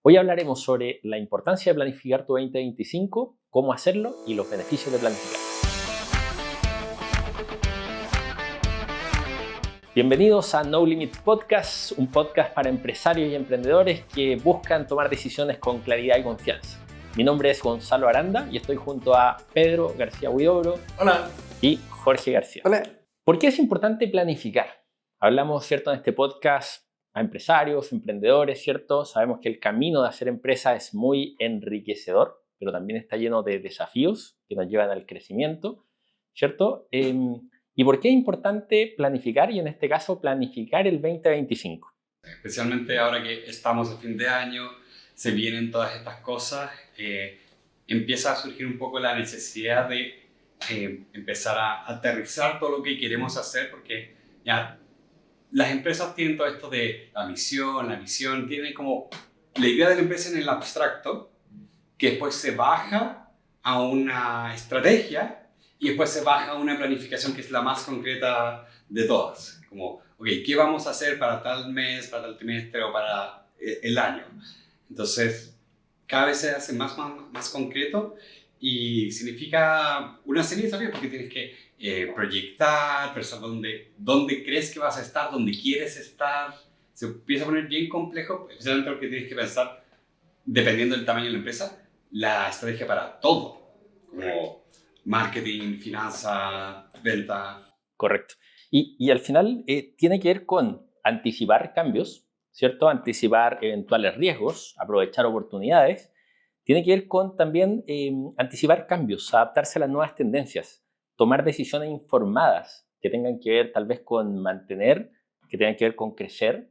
Hoy hablaremos sobre la importancia de planificar tu 2025, cómo hacerlo y los beneficios de planificar. Bienvenidos a No Limit Podcast, un podcast para empresarios y emprendedores que buscan tomar decisiones con claridad y confianza. Mi nombre es Gonzalo Aranda y estoy junto a Pedro García Huidobro. Hola. Y Jorge García. Hola. ¿Por qué es importante planificar? Hablamos, ¿cierto?, en este podcast a empresarios, emprendedores, ¿cierto? Sabemos que el camino de hacer empresa es muy enriquecedor, pero también está lleno de desafíos que nos llevan al crecimiento, ¿cierto? ¿Y por qué es importante planificar? Y en este caso, planificar el 2025. Especialmente ahora que estamos a fin de año, se vienen todas estas cosas, empieza a surgir un poco la necesidad de empezar a aterrizar todo lo que queremos hacer, porque ya las empresas tienen todo esto de la visión, tienen como la idea de la empresa en el abstracto, que después se baja a una estrategia y después se baja a una planificación que es la más concreta de todas. Como, ok, ¿qué vamos a hacer para tal mes, para tal trimestre o para el año? Entonces, cada vez se hace más concreto y significa una serie de desafíos porque tienes que proyectar, pensar dónde crees que vas a estar, dónde quieres estar. Se empieza a poner bien complejo, especialmente porque tienes que pensar, dependiendo del tamaño de la empresa, la estrategia para todo, como marketing, finanzas, venta. Correcto. Y al final tiene que ver con anticipar cambios, ¿cierto? Anticipar eventuales riesgos, aprovechar oportunidades. Tiene que ver con también anticipar cambios, adaptarse a las nuevas tendencias, tomar decisiones informadas que tengan que ver tal vez con mantener, que tengan que ver con crecer,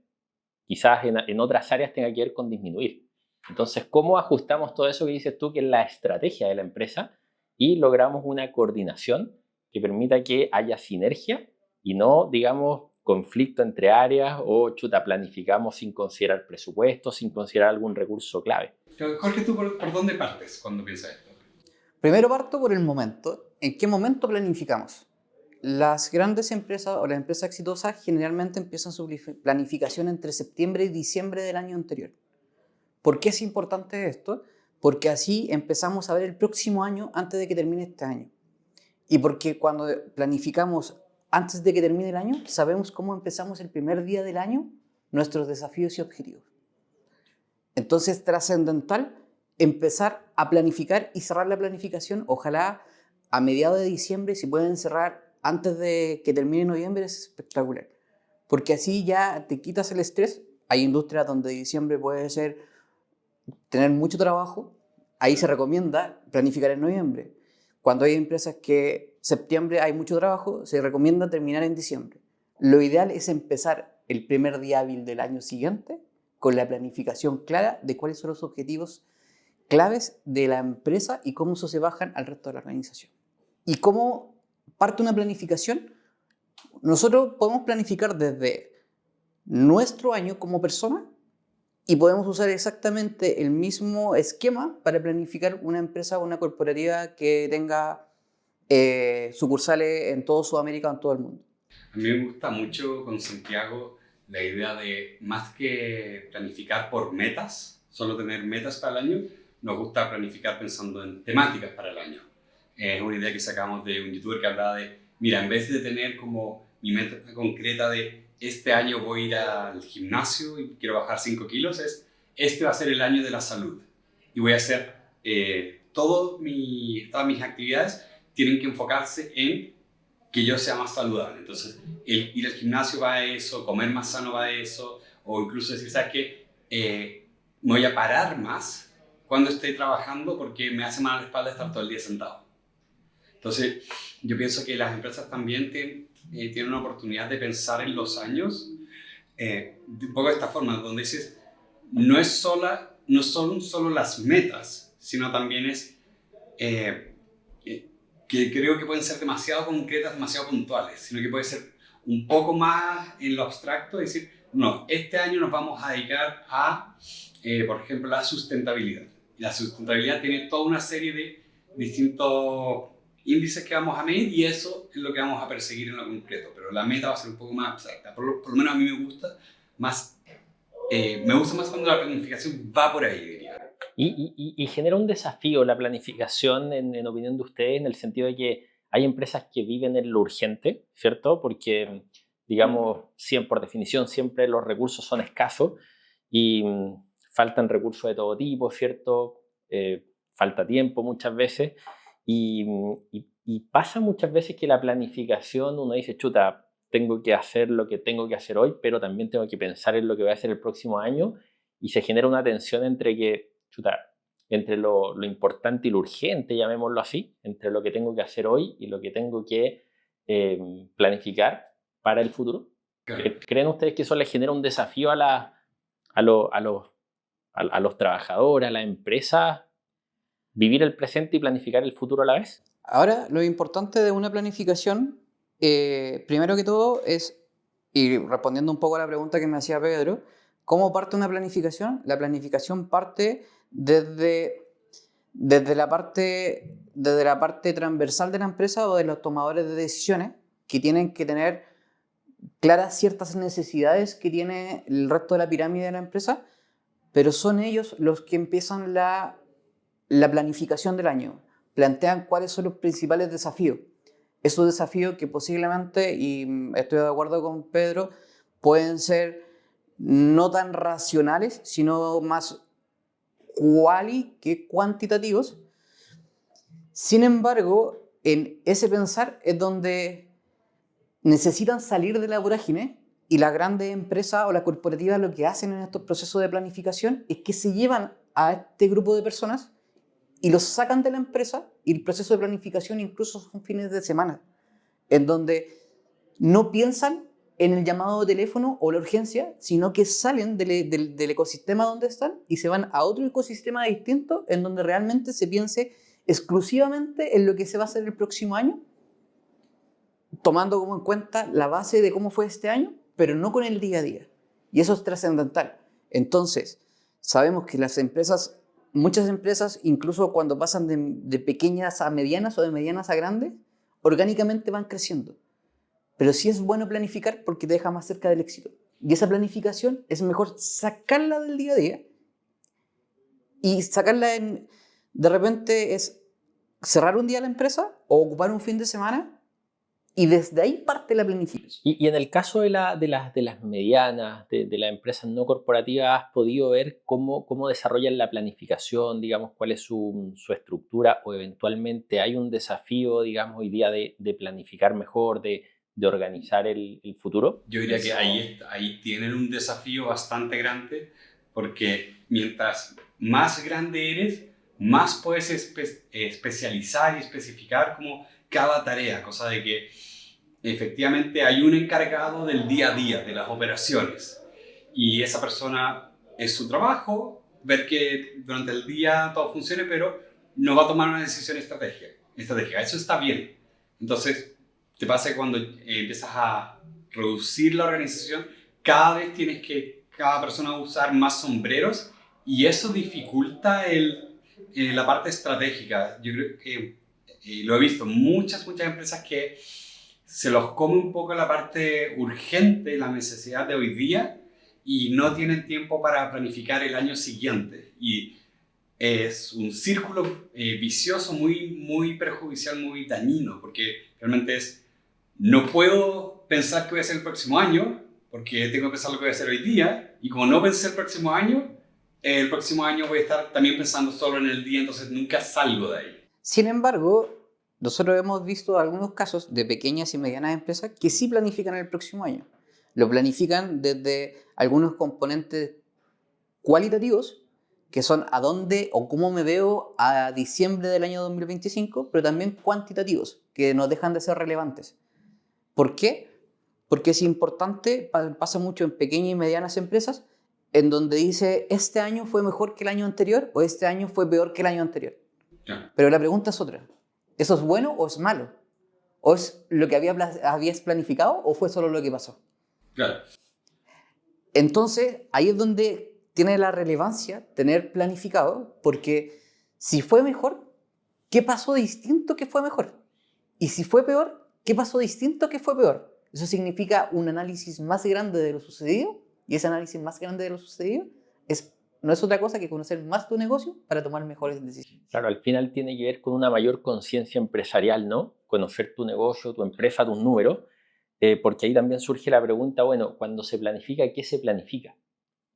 quizás en otras áreas tenga que ver con disminuir. Entonces, ¿cómo ajustamos todo eso que dices tú, que es la estrategia de la empresa, y logramos una coordinación que permita que haya sinergia y no, digamos, conflicto entre áreas o planificamos sin considerar presupuesto, sin considerar algún recurso clave? Jorge, ¿tú por dónde partes cuando piensas esto? Primero parto por el momento. ¿En qué momento planificamos? Las grandes empresas o las empresas exitosas generalmente empiezan su planificación entre septiembre y diciembre del año anterior. ¿Por qué es importante esto? Porque así empezamos a ver el próximo año antes de que termine este año. Y porque cuando planificamos antes de que termine el año, sabemos cómo empezamos el primer día del año nuestros desafíos y objetivos. Entonces, trascendental empezar a planificar y cerrar la planificación, ojalá a mediados de diciembre. Si pueden cerrar antes de que termine noviembre, es espectacular, porque así ya te quitas el estrés. Hay industrias donde diciembre puede ser tener mucho trabajo, ahí se recomienda planificar en noviembre. Cuando hay empresas que septiembre hay mucho trabajo, se recomienda terminar en diciembre. Lo ideal es empezar el primer día hábil del año siguiente con la planificación clara de cuáles son los objetivos claves de la empresa y cómo eso se bajan al resto de la organización. ¿Y cómo parte una planificación? Nosotros podemos planificar desde nuestro año como persona y podemos usar exactamente el mismo esquema para planificar una empresa o una corporativa que tenga sucursales en toda Sudamérica o en todo el mundo. A mí me gusta mucho con Santiago la idea de, más que planificar por metas, solo tener metas para el año, nos gusta planificar pensando en temáticas para el año. Es una idea que sacamos de un youtuber que hablaba de, mira, en vez de tener como mi meta concreta de este año voy a ir al gimnasio y quiero bajar 5 kilos, este va a ser el año de la salud. Y voy a hacer todas mis actividades tienen que enfocarse en que yo sea más saludable. Entonces, ir al gimnasio va a eso, comer más sano va a eso, o incluso decir, ¿sabes qué? Me voy a parar más cuando esté trabajando porque me hace mal a la espalda estar todo el día sentado. Entonces, yo pienso que las empresas también tienen una oportunidad de pensar en los años un poco de esta forma, donde dices, no son solo las metas, sino también es que creo que pueden ser demasiado concretas, demasiado puntuales, sino que puede ser un poco más en lo abstracto, decir, no, este año nos vamos a dedicar a, por ejemplo, la sustentabilidad. Y la sustentabilidad tiene toda una serie de distintos índices que vamos a medir y eso es lo que vamos a perseguir en lo concreto, pero la meta va a ser un poco más abstracta. Por lo menos a mí me gusta más Me gusta más cuando la planificación va por ahí, diría. Y genera un desafío la planificación, en opinión de ustedes, en el sentido de que hay empresas que viven en lo urgente, ¿cierto? Porque, digamos, por definición, siempre los recursos son escasos y faltan recursos de todo tipo, ¿cierto? Falta tiempo muchas veces y pasa muchas veces que la planificación, uno dice, chuta, tengo que hacer lo que tengo que hacer hoy, pero también tengo que pensar en lo que voy a hacer el próximo año y se genera una tensión entre que, chuta, entre lo importante y lo urgente, llamémoslo así, entre lo que tengo que hacer hoy y lo que tengo que planificar para el futuro. Claro. ¿Creen ustedes que eso les genera un desafío a los trabajadores, a las empresas, vivir el presente y planificar el futuro a la vez? Ahora, lo importante de una planificación, primero que todo, es, y respondiendo un poco a la pregunta que me hacía Pedro, ¿cómo parte una planificación? La planificación parte desde la parte transversal de la empresa o de los tomadores de decisiones que tienen que tener claras ciertas necesidades que tiene el resto de la pirámide de la empresa, pero son ellos los que empiezan la planificación del año. Plantean cuáles son los principales desafíos. Esos desafíos que posiblemente, y estoy de acuerdo con Pedro, pueden ser no tan racionales, sino más quali que cuantitativos. Sin embargo, en ese pensar es donde necesitan salir de la vorágine y las grandes empresas o las corporativas lo que hacen en estos procesos de planificación es que se llevan a este grupo de personas y los sacan de la empresa y el proceso de planificación incluso son fines de semana, en donde no piensan en el llamado de teléfono o la urgencia, sino que salen del ecosistema donde están y se van a otro ecosistema distinto en donde realmente se piense exclusivamente en lo que se va a hacer el próximo año, tomando como en cuenta la base de cómo fue este año, pero no con el día a día. Y eso es trascendental. Entonces, sabemos que muchas empresas, incluso cuando pasan de pequeñas a medianas o de medianas a grandes, orgánicamente van creciendo. Pero sí es bueno planificar porque te deja más cerca del éxito. Y esa planificación es mejor sacarla del día a día y de repente es cerrar un día la empresa o ocupar un fin de semana y desde ahí parte la planificación. Y en el caso de las medianas, de las empresas no corporativas, ¿has podido ver cómo desarrollan la planificación, digamos, cuál es su estructura o eventualmente hay un desafío, digamos, hoy día de planificar mejor, de organizar el futuro? Yo diría que ahí tienen un desafío bastante grande porque mientras más grande eres, más puedes especializar y especificar como cada tarea, cosa de que efectivamente hay un encargado del día a día, de las operaciones, y esa persona es su trabajo, ver que durante el día todo funcione, pero no va a tomar una decisión estratégica. Eso está bien. Entonces, te pasa que cuando empiezas a reducir la organización, cada vez cada persona usar más sombreros y eso dificulta la parte estratégica. Yo creo que lo he visto, muchas empresas que se los come un poco la parte urgente, la necesidad de hoy día y no tienen tiempo para planificar el año siguiente. Y es un círculo vicioso muy perjudicial, muy dañino, porque realmente no puedo pensar qué voy a hacer el próximo año, porque tengo que pensar lo que voy a hacer hoy día, y como no pensé el próximo año voy a estar también pensando solo en el día, entonces nunca salgo de ahí. Sin embargo, nosotros hemos visto algunos casos de pequeñas y medianas empresas que sí planifican el próximo año. Lo planifican desde algunos componentes cualitativos, que son a dónde o cómo me veo a diciembre del año 2025, pero también cuantitativos, que no dejan de ser relevantes. ¿Por qué? Porque es importante, pasa mucho en pequeñas y medianas empresas, en donde dice, este año fue mejor que el año anterior o este año fue peor que el año anterior. Claro. Pero la pregunta es otra. ¿Eso es bueno o es malo? ¿O es lo que habías planificado o fue solo lo que pasó? Claro. Entonces, ahí es donde tiene la relevancia tener planificado, porque si fue mejor, ¿qué pasó distinto que fue mejor? Y si fue peor, ¿qué pasó distinto que fue peor? Eso significa un análisis más grande de lo sucedido Y ese análisis más grande de lo sucedido no es otra cosa que conocer más tu negocio para tomar mejores decisiones. Claro, al final tiene que ver con una mayor conciencia empresarial, ¿no? Conocer tu negocio, tu empresa, tus números, porque ahí también surge la pregunta, bueno, cuando se planifica, ¿qué se planifica?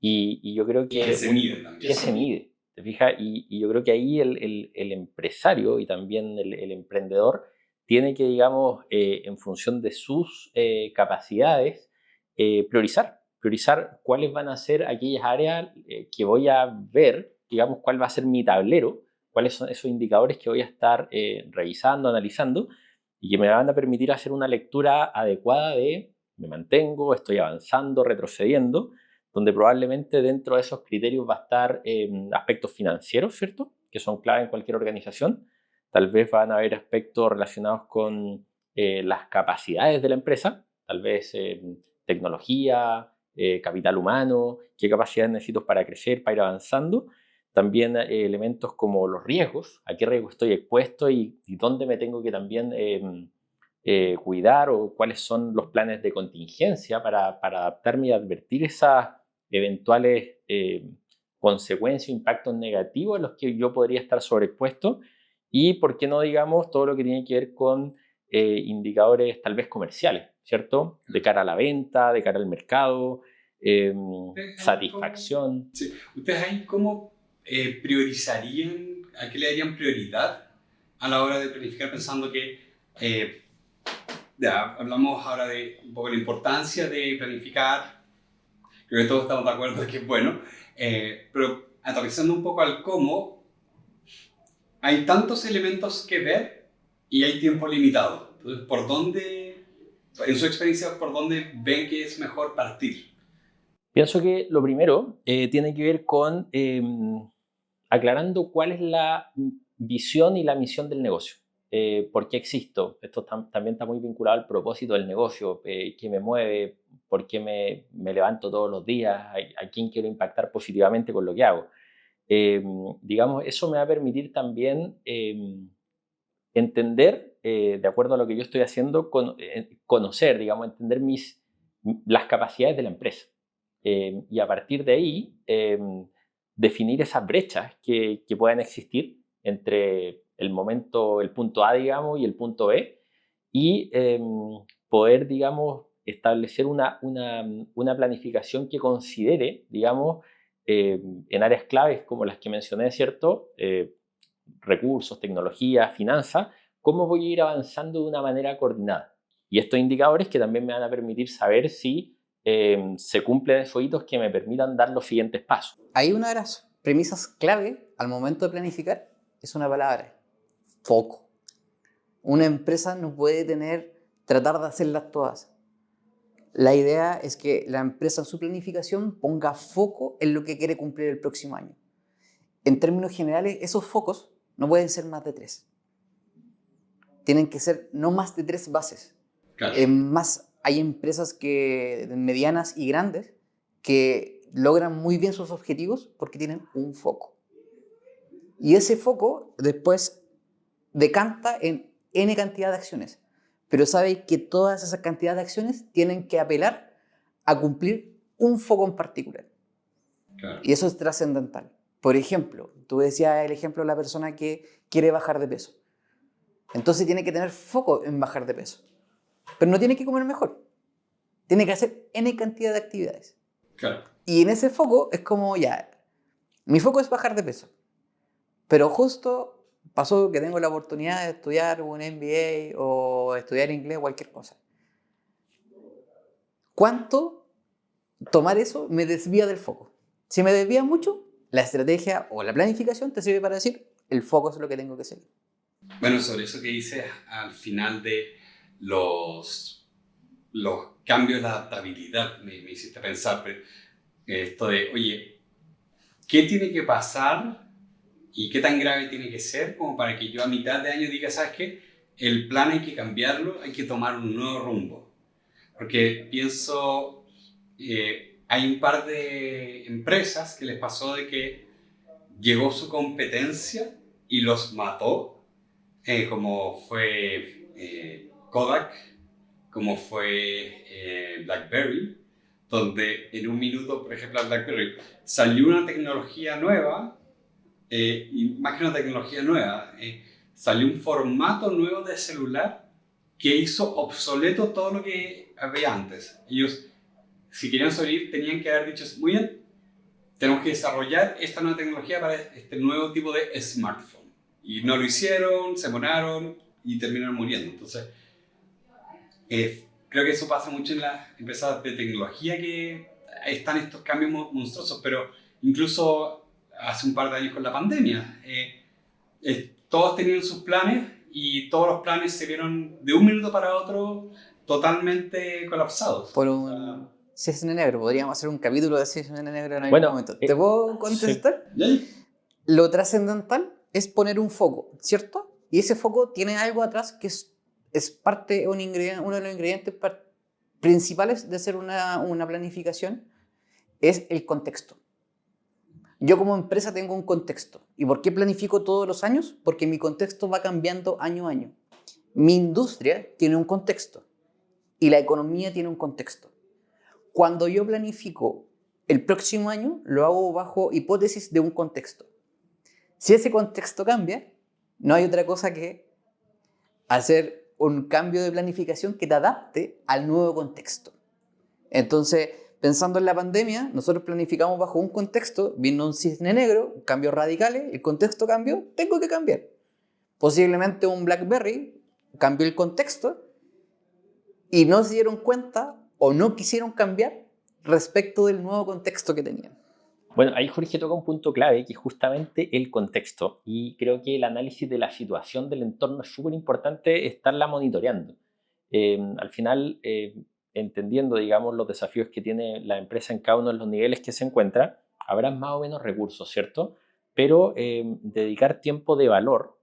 Y yo creo Y que... que se mide también. ¿Qué se mide? ¿Te fijas? Y yo creo que ahí el empresario y también el emprendedor tiene que, digamos, en función de sus capacidades, priorizar cuáles van a ser aquellas áreas que voy a ver, digamos, cuál va a ser mi tablero, cuáles son esos indicadores que voy a estar revisando, analizando, y que me van a permitir hacer una lectura adecuada de me mantengo, estoy avanzando, retrocediendo, donde probablemente dentro de esos criterios va a estar aspectos financieros, ¿cierto? Que son clave en cualquier organización. Tal vez van a haber aspectos relacionados con las capacidades de la empresa, tal vez tecnología, capital humano, qué capacidades necesito para crecer, para ir avanzando. También elementos como los riesgos, a qué riesgo estoy expuesto y dónde me tengo que también cuidar o cuáles son los planes de contingencia para adaptarme y advertir esas eventuales consecuencias o impactos negativos a los que yo podría estar sobreexpuesto y, por qué no digamos, todo lo que tiene que ver con indicadores tal vez comerciales, ¿cierto? De cara a la venta, de cara al mercado, satisfacción. Sí. ¿Ustedes ahí cómo priorizarían, a qué le darían prioridad a la hora de planificar pensando que ya hablamos ahora de un poco la importancia de planificar, creo que todos estamos de acuerdo de que es bueno, pero aterrizando un poco al cómo, hay tantos elementos que ver y hay tiempo limitado. Entonces, ¿por dónde, en su experiencia, por dónde ven que es mejor partir? Pienso que lo primero tiene que ver con aclarando cuál es la visión y la misión del negocio. ¿Por qué existo? Esto también está muy vinculado al propósito del negocio. ¿Qué me mueve? ¿Por qué me levanto todos los días? ¿A quién quiero impactar positivamente con lo que hago? Digamos, eso me va a permitir también entender, de acuerdo a lo que yo estoy haciendo, conocer, digamos, entender las capacidades de la empresa. Y a partir de ahí, definir esas brechas que puedan existir entre el punto A, digamos, y el punto B, y poder, digamos, establecer una planificación que considere, digamos, en áreas claves como las que mencioné, ¿cierto? Recursos, tecnología, finanzas, cómo voy a ir avanzando de una manera coordinada. Y estos indicadores que también me van a permitir saber si se cumplen esos hitos que me permitan dar los siguientes pasos. Hay una de las premisas clave al momento de planificar, es una palabra, foco. Una empresa no puede tratar de hacerlas todas. La idea es que la empresa en su planificación ponga foco en lo que quiere cumplir el próximo año. En términos generales, esos focos no pueden ser más de 3. Tienen que ser no más de 3 bases. Claro. Hay empresas medianas y grandes que logran muy bien sus objetivos porque tienen un foco. Y ese foco después decanta en N cantidad de acciones. Pero sabe que todas esas cantidades de acciones tienen que apelar a cumplir un foco en particular. Claro. Y eso es trascendental. Por ejemplo, tú decías el ejemplo de la persona que quiere bajar de peso. Entonces tiene que tener foco en bajar de peso. Pero no tiene que comer mejor. Tiene que hacer N cantidad de actividades. Claro. Y en ese foco es como ya, mi foco es bajar de peso. Pero justo pasó que tengo la oportunidad de estudiar un MBA o estudiar inglés o cualquier cosa. ¿Cuánto tomar eso me desvía del foco? Si me desvía mucho, la estrategia o la planificación te sirve para decir, el foco es lo que tengo que seguir. Bueno, sobre eso que dices al final de los cambios de adaptabilidad, me hiciste pensar esto de, oye, ¿qué tiene que pasar y qué tan grave tiene que ser como para que yo a mitad de año diga, ¿sabes qué? El plan hay que cambiarlo, hay que tomar un nuevo rumbo. Porque pienso, hay un par de empresas que les pasó de que llegó su competencia y los mató, como fue Kodak, como fue BlackBerry. donde en un minuto, por ejemplo, a BlackBerry salió una tecnología nueva, y más que una tecnología nueva, salió un formato nuevo de celular que hizo obsoleto todo lo que había antes. Ellos, si querían sobrevivir, tenían que haber dicho, muy bien, tenemos que desarrollar esta nueva tecnología para este nuevo tipo de smartphone. Y no lo hicieron, se moraron y terminaron muriendo. Entonces, creo que eso pasa mucho en las empresas de tecnología, que están estos cambios monstruosos, pero incluso hace un par de años con la pandemia, todos tenían sus planes y todos los planes se vieron de un minuto para otro totalmente colapsados. Por un cisne negro, podríamos hacer un capítulo de cisne negro en algún Bueno, momento. ¿Te puedo contestar? ¿Sí? Lo trascendental es poner un foco, ¿cierto? Y ese foco tiene algo atrás que es parte, uno de los ingredientes principales de hacer una planificación, es el contexto. Yo como empresa tengo un contexto. ¿Y por qué planifico todos los años? Porque mi contexto va cambiando año a año. Mi industria tiene un contexto y la economía tiene un contexto. Cuando yo planifico el próximo año, lo hago bajo hipótesis de un contexto. Si ese contexto cambia, no hay otra cosa que hacer un cambio de planificación que te adapte al nuevo contexto. Entonces, pensando en la pandemia, nosotros planificamos bajo un contexto, vino un cisne negro, cambios radicales, el contexto cambió, tengo que cambiar. Posiblemente un BlackBerry cambió el contexto y no se dieron cuenta o no quisieron cambiar respecto del nuevo contexto que tenían. Bueno, ahí Jorge toca un punto clave, que es justamente el contexto. Y creo que el análisis de la situación del entorno es súper importante estarla monitoreando. Al final, entendiendo, digamos, los desafíos que tiene la empresa en cada uno de los niveles que se encuentra, habrá más o menos recursos, ¿cierto? Pero dedicar tiempo de valor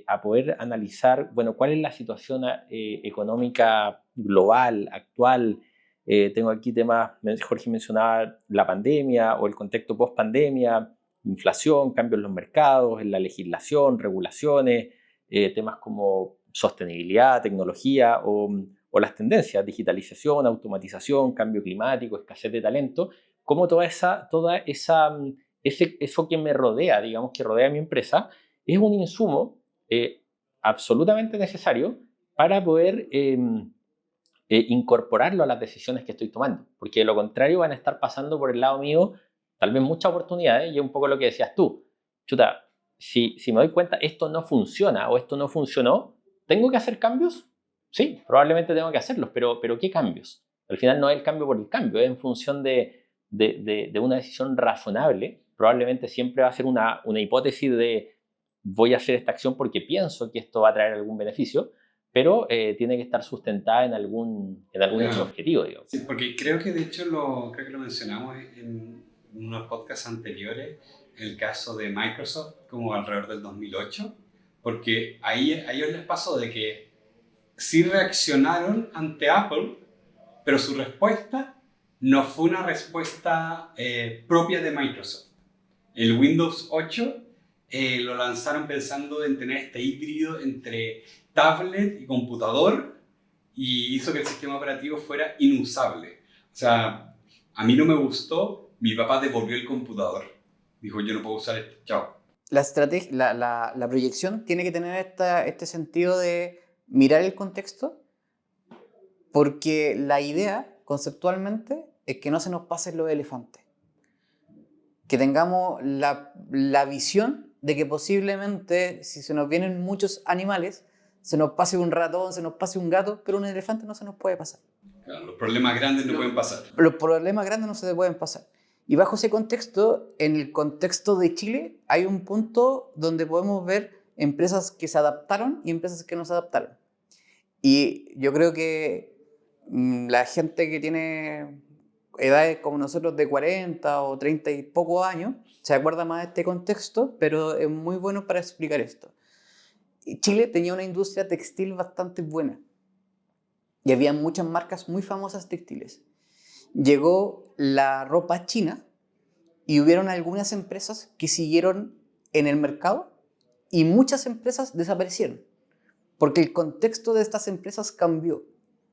a poder analizar, bueno, cuál es la situación económica global, actual. Tengo aquí temas, Jorge mencionaba la pandemia o el contexto post-pandemia, inflación, cambios en los mercados, en la legislación, regulaciones, temas como sostenibilidad, tecnología o las tendencias, digitalización, automatización, cambio climático, escasez de talento, como eso que me rodea, digamos, que rodea a mi empresa, es un insumo absolutamente necesario para poder incorporarlo a las decisiones que estoy tomando, porque de lo contrario van a estar pasando por el lado mío tal vez muchas oportunidades, y es un poco lo que decías tú. Chuta, si me doy cuenta esto no funciona o esto no funcionó, ¿tengo que hacer cambios? Sí, probablemente tengo que hacerlos, pero ¿qué cambios? Al final no es el cambio por el cambio, es en función de una decisión razonable. Probablemente siempre va a ser una hipótesis de voy a hacer esta acción porque pienso que esto va a traer algún beneficio, pero tiene que estar sustentada en algún hecho objetivo, digamos. Sí, porque creo que de hecho creo que lo mencionamos en unos podcasts anteriores, el caso de Microsoft, como alrededor del 2008, porque ahí a ellos les pasó de que sí reaccionaron ante Apple, pero su respuesta no fue una respuesta propia de Microsoft. El Windows 8 lo lanzaron pensando en tener este híbrido entre tablet y computador, y hizo que el sistema operativo fuera inusable. O sea, a mí no me gustó, mi papá devolvió el computador. Dijo, yo no puedo usar esto, chao. La proyección tiene que tener este sentido de mirar el contexto, porque la idea, conceptualmente, es que no se nos pasen los elefantes. Que tengamos la visión de que posiblemente, si se nos vienen muchos animales, se nos pase un ratón, se nos pase un gato, pero un elefante no se nos puede pasar. Claro, los problemas grandes no pueden pasar. Los problemas grandes no se pueden pasar. Y bajo ese contexto, en el contexto de Chile, hay un punto donde podemos ver empresas que se adaptaron y empresas que no se adaptaron. Y yo creo que la gente que tiene edades como nosotros de 40 o 30 y pocos años se acuerda más de este contexto, pero es muy bueno para explicar esto. Chile tenía una industria textil bastante buena y había muchas marcas muy famosas textiles. Llegó la ropa china y hubieron algunas empresas que siguieron en el mercado y muchas empresas desaparecieron porque el contexto de estas empresas cambió,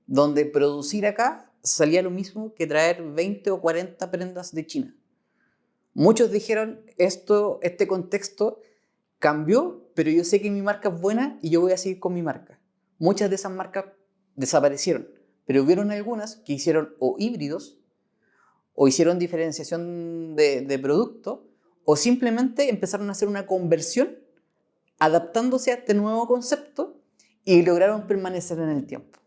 donde producir acá salía lo mismo que traer 20 o 40 prendas de China. Muchos dijeron, este contexto cambió, pero yo sé que mi marca es buena y yo voy a seguir con mi marca. Muchas de esas marcas desaparecieron, pero hubieron algunas que hicieron o híbridos, o hicieron diferenciación de producto, o simplemente empezaron a hacer una conversión adaptándose a este nuevo concepto y lograron permanecer en el tiempo.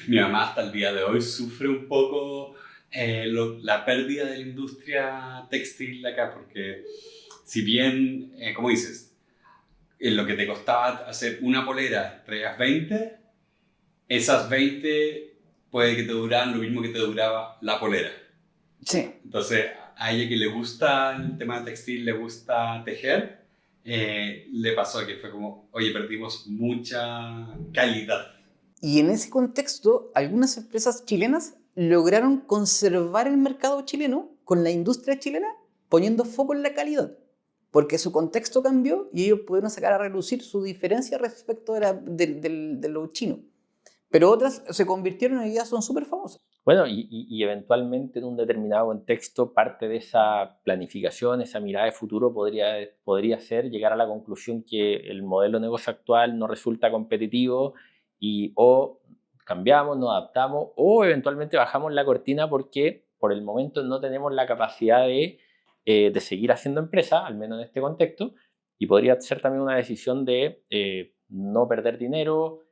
Mi mamá hasta el día de hoy sufre un poco la pérdida de la industria textil de acá, porque si bien, como dices, en lo que te costaba hacer una polera traías 20, esas 20 puede que te duraran lo mismo que te duraba la polera. Sí. Entonces, a ella que le gusta el tema de textil, le gusta tejer, le pasó que fue como, oye, perdimos mucha calidad. Y en ese contexto, algunas empresas chilenas lograron conservar el mercado chileno con la industria chilena, poniendo foco en la calidad, porque su contexto cambió y ellos pudieron sacar a relucir su diferencia respecto de lo chino. Pero otras se convirtieron y hoy día son súper famosas. Bueno, y eventualmente en un determinado contexto, parte de esa planificación, esa mirada de futuro podría ser llegar a la conclusión que el modelo de negocio actual no resulta competitivo y o cambiamos, nos adaptamos o eventualmente bajamos la cortina porque por el momento no tenemos la capacidad de seguir haciendo empresa, al menos en este contexto, y podría ser también una decisión de no perder dinero,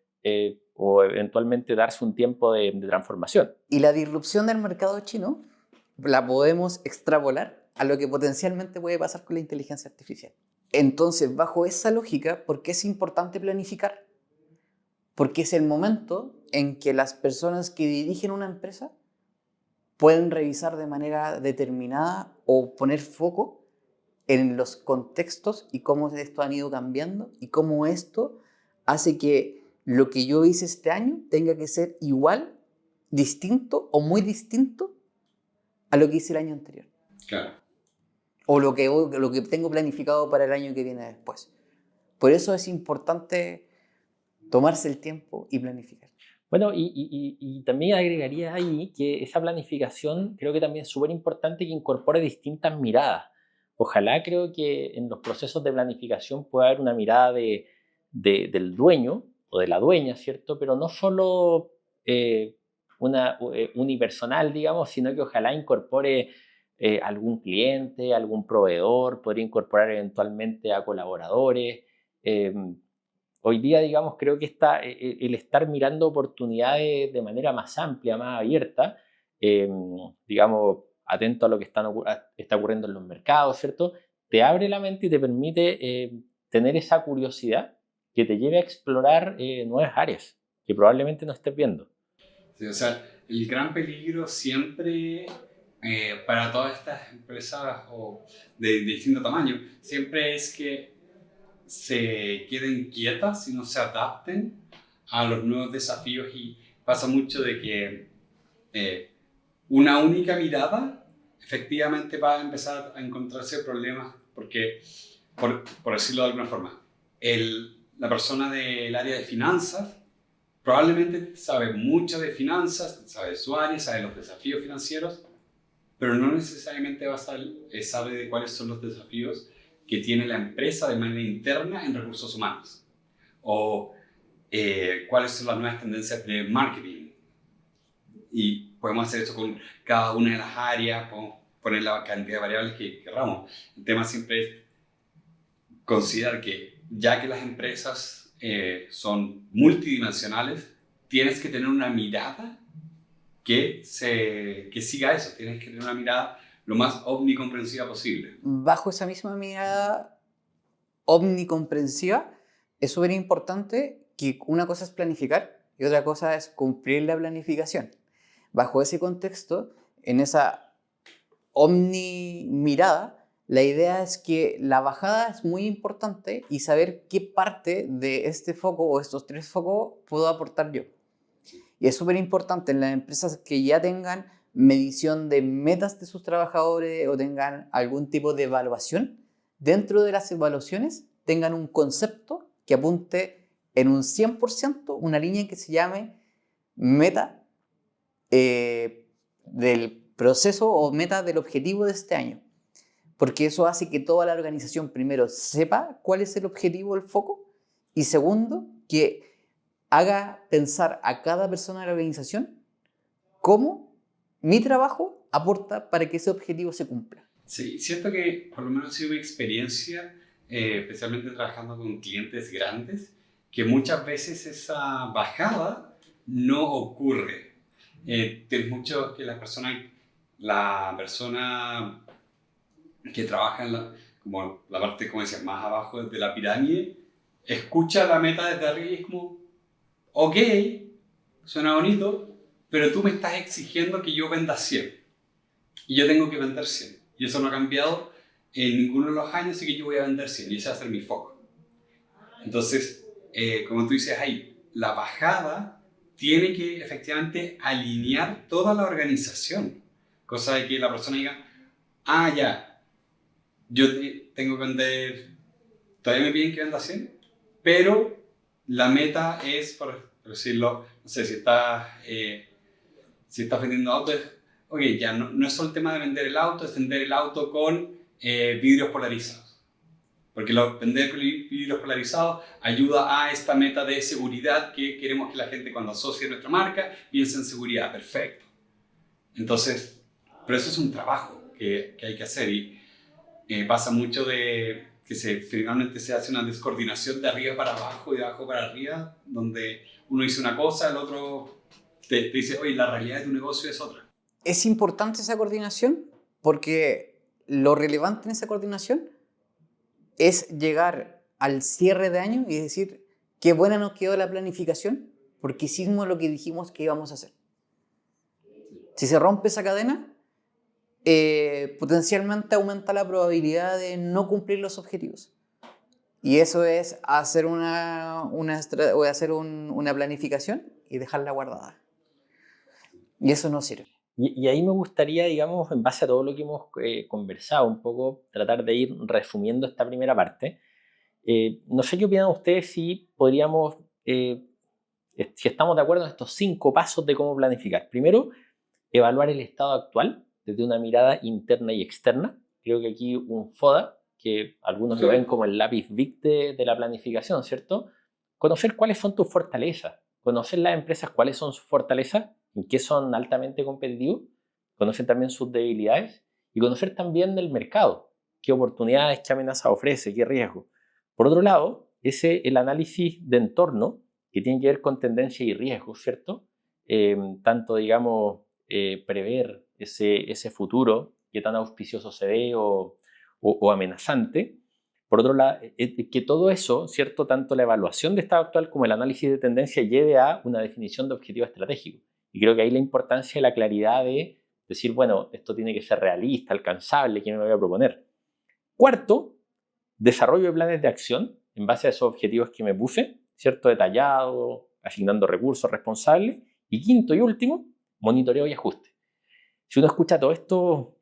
o eventualmente darse un tiempo de transformación. Y la disrupción del mercado chino la podemos extrapolar a lo que potencialmente puede pasar con la inteligencia artificial. Entonces, bajo esa lógica, ¿por qué es importante planificar? Porque es el momento en que las personas que dirigen una empresa pueden revisar de manera determinada o poner foco en los contextos y cómo esto han ido cambiando y cómo esto hace que lo que yo hice este año tenga que ser igual, distinto o muy distinto a lo que hice el año anterior. Claro. O lo que tengo planificado para el año que viene después. Por eso es importante tomarse el tiempo y planificar. Bueno, y también agregaría ahí que esa planificación creo que también es súper importante que incorpore distintas miradas. Ojalá creo que en los procesos de planificación pueda haber una mirada del dueño o de la dueña, ¿cierto? Pero no solo una unipersonal, digamos, sino que ojalá incorpore algún cliente, algún proveedor, podría incorporar eventualmente a colaboradores. Hoy día, digamos, creo que el estar mirando oportunidades de manera más amplia, más abierta, digamos, atento a lo que está ocurriendo en los mercados, ¿cierto? Te abre la mente y te permite tener esa curiosidad que te lleve a explorar nuevas áreas que probablemente no estés viendo. Sí, o sea, el gran peligro siempre para todas estas empresas de distinto tamaño, siempre es que se queden quietas y no se adapten a los nuevos desafíos, y pasa mucho de que una única mirada efectivamente va a empezar a encontrarse problemas porque, por decirlo de alguna forma, la persona del área de finanzas probablemente sabe mucho de finanzas, sabe de su área, sabe de los desafíos financieros, pero no necesariamente sabe de cuáles son los desafíos que tiene la empresa de manera interna en recursos humanos, o cuáles son las nuevas tendencias de marketing. Y podemos hacer eso con cada una de las áreas, podemos poner la cantidad de variables que queramos. El tema siempre es considerar que, ya que las empresas son multidimensionales, tienes que tener una mirada que siga eso, tienes que tener una mirada lo más omnicomprensiva posible. Bajo esa misma mirada omnicomprensiva, es súper importante que una cosa es planificar y otra cosa es cumplir la planificación. Bajo ese contexto, en esa omnimirada, la idea es que la bajada es muy importante y saber qué parte de este foco o estos tres focos puedo aportar yo. Y es súper importante en las empresas que ya tengan medición de metas de sus trabajadores o tengan algún tipo de evaluación. Dentro de las evaluaciones tengan un concepto que apunte en un 100% una línea que se llame meta del proceso o meta del objetivo de este año. Porque eso hace que toda la organización, primero, sepa cuál es el objetivo, el foco, y segundo, que haga pensar a cada persona de la organización cómo mi trabajo aporta para que ese objetivo se cumpla. Sí, siento que por lo menos ha sido mi experiencia, especialmente trabajando con clientes grandes, que muchas veces esa bajada no ocurre. Tienes mucho que la persona que trabaja como la parte, como decías, más abajo de la pirámide, escucha la meta desde arriba y es como, ok, suena bonito, pero tú me estás exigiendo que yo venda 100 y yo tengo que vender 100 y eso no ha cambiado en ninguno de los años, así que yo voy a vender 100 y ese va a ser mi foco. Entonces, como tú dices ahí, la bajada tiene que efectivamente alinear toda la organización, cosa de que la persona diga, ah, ya, yo tengo que vender, todavía me piden que venda 100, pero la meta es, por decirlo, no sé, si estás vendiendo autos, ok, ya no es solo el tema de vender el auto, es vender el auto con vidrios polarizados. Porque vender con vidrios polarizados ayuda a esta meta de seguridad que queremos que la gente cuando asocie nuestra marca piense en seguridad. Perfecto. Entonces, pero eso es un trabajo que hay que hacer y pasa mucho de que finalmente se hace una descoordinación de arriba para abajo y de abajo para arriba, donde uno dice una cosa, el otro te dice, oye, la realidad de tu negocio es otra. Es importante esa coordinación porque lo relevante en esa coordinación es llegar al cierre de año y decir qué buena nos quedó la planificación porque hicimos lo que dijimos que íbamos a hacer. Si se rompe esa cadena, potencialmente aumenta la probabilidad de no cumplir los objetivos. Y eso es hacer una planificación y dejarla guardada. Y eso no sirve. Y ahí me gustaría, digamos, en base a todo lo que hemos conversado, un poco tratar de ir resumiendo esta primera parte. No sé qué opinan ustedes si podríamos, si estamos de acuerdo en estos 5 pasos de cómo planificar. Primero, evaluar el estado actual desde una mirada interna y externa. Creo que aquí un FODA, que algunos lo ven como el lápiz Bic de la planificación, ¿cierto? Conocer cuáles son tus fortalezas, conocer las empresas cuáles son sus fortalezas, en qué son altamente competitivos, conocer también sus debilidades y conocer también el mercado, qué oportunidades, qué amenazas ofrece, qué riesgo. Por otro lado, el análisis de entorno, que tiene que ver con tendencia y riesgo, ¿cierto? Tanto, digamos, prever ese futuro, qué tan auspicioso se ve o amenazante. Por otro lado, que todo eso, ¿cierto? Tanto la evaluación de estado actual como el análisis de tendencia lleve a una definición de objetivo estratégico. Y creo que ahí la importancia de la claridad de decir, bueno, esto tiene que ser realista, alcanzable, ¿qué me voy a proponer? Cuarto, desarrollo de planes de acción en base a esos objetivos que me puse, ¿cierto? Detallado, asignando recursos responsables. Y quinto y último, monitoreo y ajuste. Si uno escucha todo esto,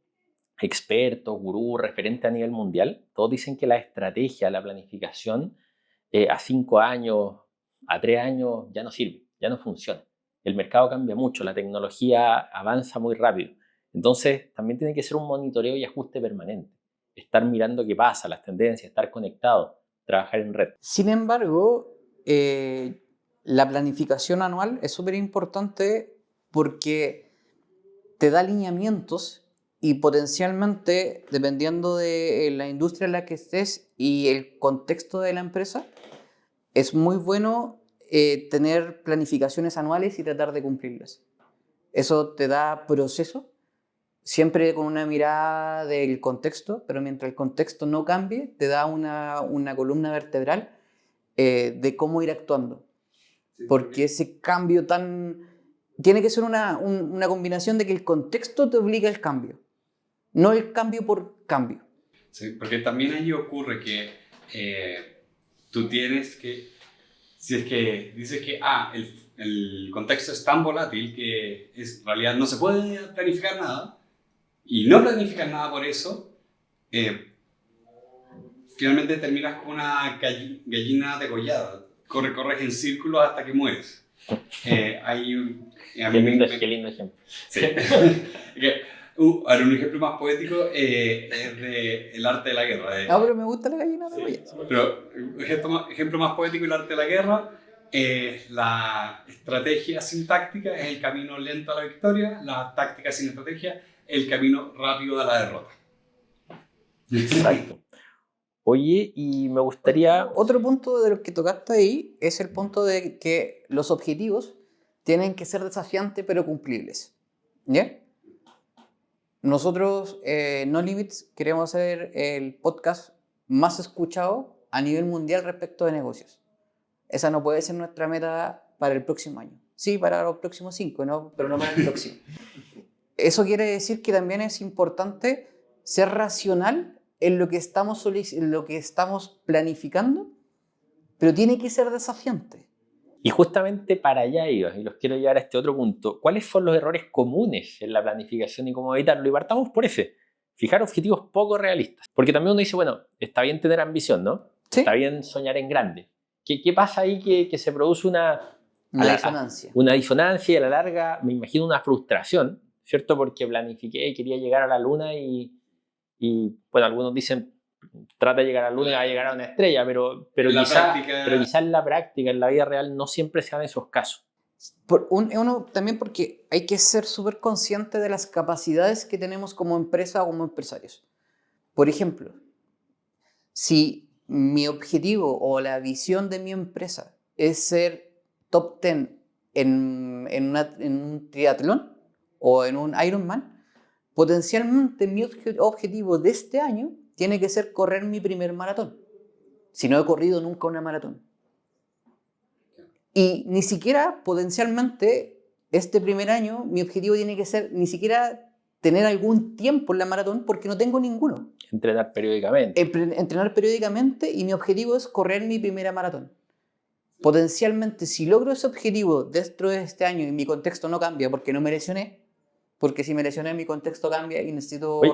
expertos, gurús, referentes a nivel mundial, todos dicen que la estrategia, la planificación a 5 años, a 3 años ya no sirve, ya no funciona. El mercado cambia mucho, la tecnología avanza muy rápido. Entonces también tiene que ser un monitoreo y ajuste permanente. Estar mirando qué pasa, las tendencias, estar conectado, trabajar en red. Sin embargo, la planificación anual es súper importante porque te da lineamientos y potencialmente, dependiendo de la industria en la que estés y el contexto de la empresa, es muy bueno tener planificaciones anuales y tratar de cumplirlas. Eso te da proceso, siempre con una mirada del contexto, pero mientras el contexto no cambie, te da una columna vertebral de cómo ir actuando. Porque ese cambio tiene que ser una combinación de que el contexto te obliga al cambio, no el cambio por cambio. Sí, porque también ahí ocurre que tú tienes que, si es que dices que el contexto es tan volátil que en realidad no se puede planificar nada, y no planificas nada por eso, finalmente terminas como una gallina degollada. Corres en círculos hasta que mueres. Hay a Qué mí lindo, qué lindo ejemplo. Sí. Ahora, un ejemplo más poético es de El arte de la guerra. Pero me gusta la gallina de Goya. Pero ejemplo más poético del arte de la guerra, la estrategia sin táctica es el camino lento a la victoria, la táctica sin estrategia el camino rápido a la derrota. Exacto. Oye, y me gustaría... Otro punto de lo que tocaste ahí es el punto de que los objetivos tienen que ser desafiantes pero cumplibles. ¿Ya? Nosotros, No Limits, queremos hacer el podcast más escuchado a nivel mundial respecto de negocios. Esa no puede ser nuestra meta para el próximo año. Sí, para los próximos 5, ¿no? Pero no para el próximo. Eso quiere decir que también es importante ser racional en lo que estamos planificando, pero tiene que ser desafiante. Y justamente para allá iba, y los quiero llevar a este otro punto. ¿Cuáles son los errores comunes en la planificación y cómo evitarlo? Y partamos por ese. Fijar objetivos poco realistas. Porque también uno dice, bueno, está bien tener ambición, ¿no? ¿Sí? Está bien soñar en grande. ¿Qué pasa ahí que se produce una disonancia? Una disonancia y a la larga, me imagino, una frustración, ¿cierto? Porque planifiqué y quería llegar a la luna y bueno, algunos dicen, trata de llegar a la luna y va a llegar a una estrella, pero quizás en la práctica, en la vida real, no siempre se dan esos casos. Uno también porque hay que ser súper consciente de las capacidades que tenemos como empresa o como empresarios. Por ejemplo, si mi objetivo o la visión de mi empresa es ser top 10 en un triatlón o en un Ironman, potencialmente mi objetivo de este año tiene que ser correr mi primer maratón. Si no he corrido nunca una maratón. Y ni siquiera potencialmente este primer año mi objetivo tiene que ser ni siquiera tener algún tiempo en la maratón porque no tengo ninguno. Entrenar periódicamente. Entrenar periódicamente y mi objetivo es correr mi primera maratón. Potencialmente, si logro ese objetivo dentro de este año y mi contexto no cambia porque no me lesioné, porque si me lesioné mi contexto cambia y necesito... Oye,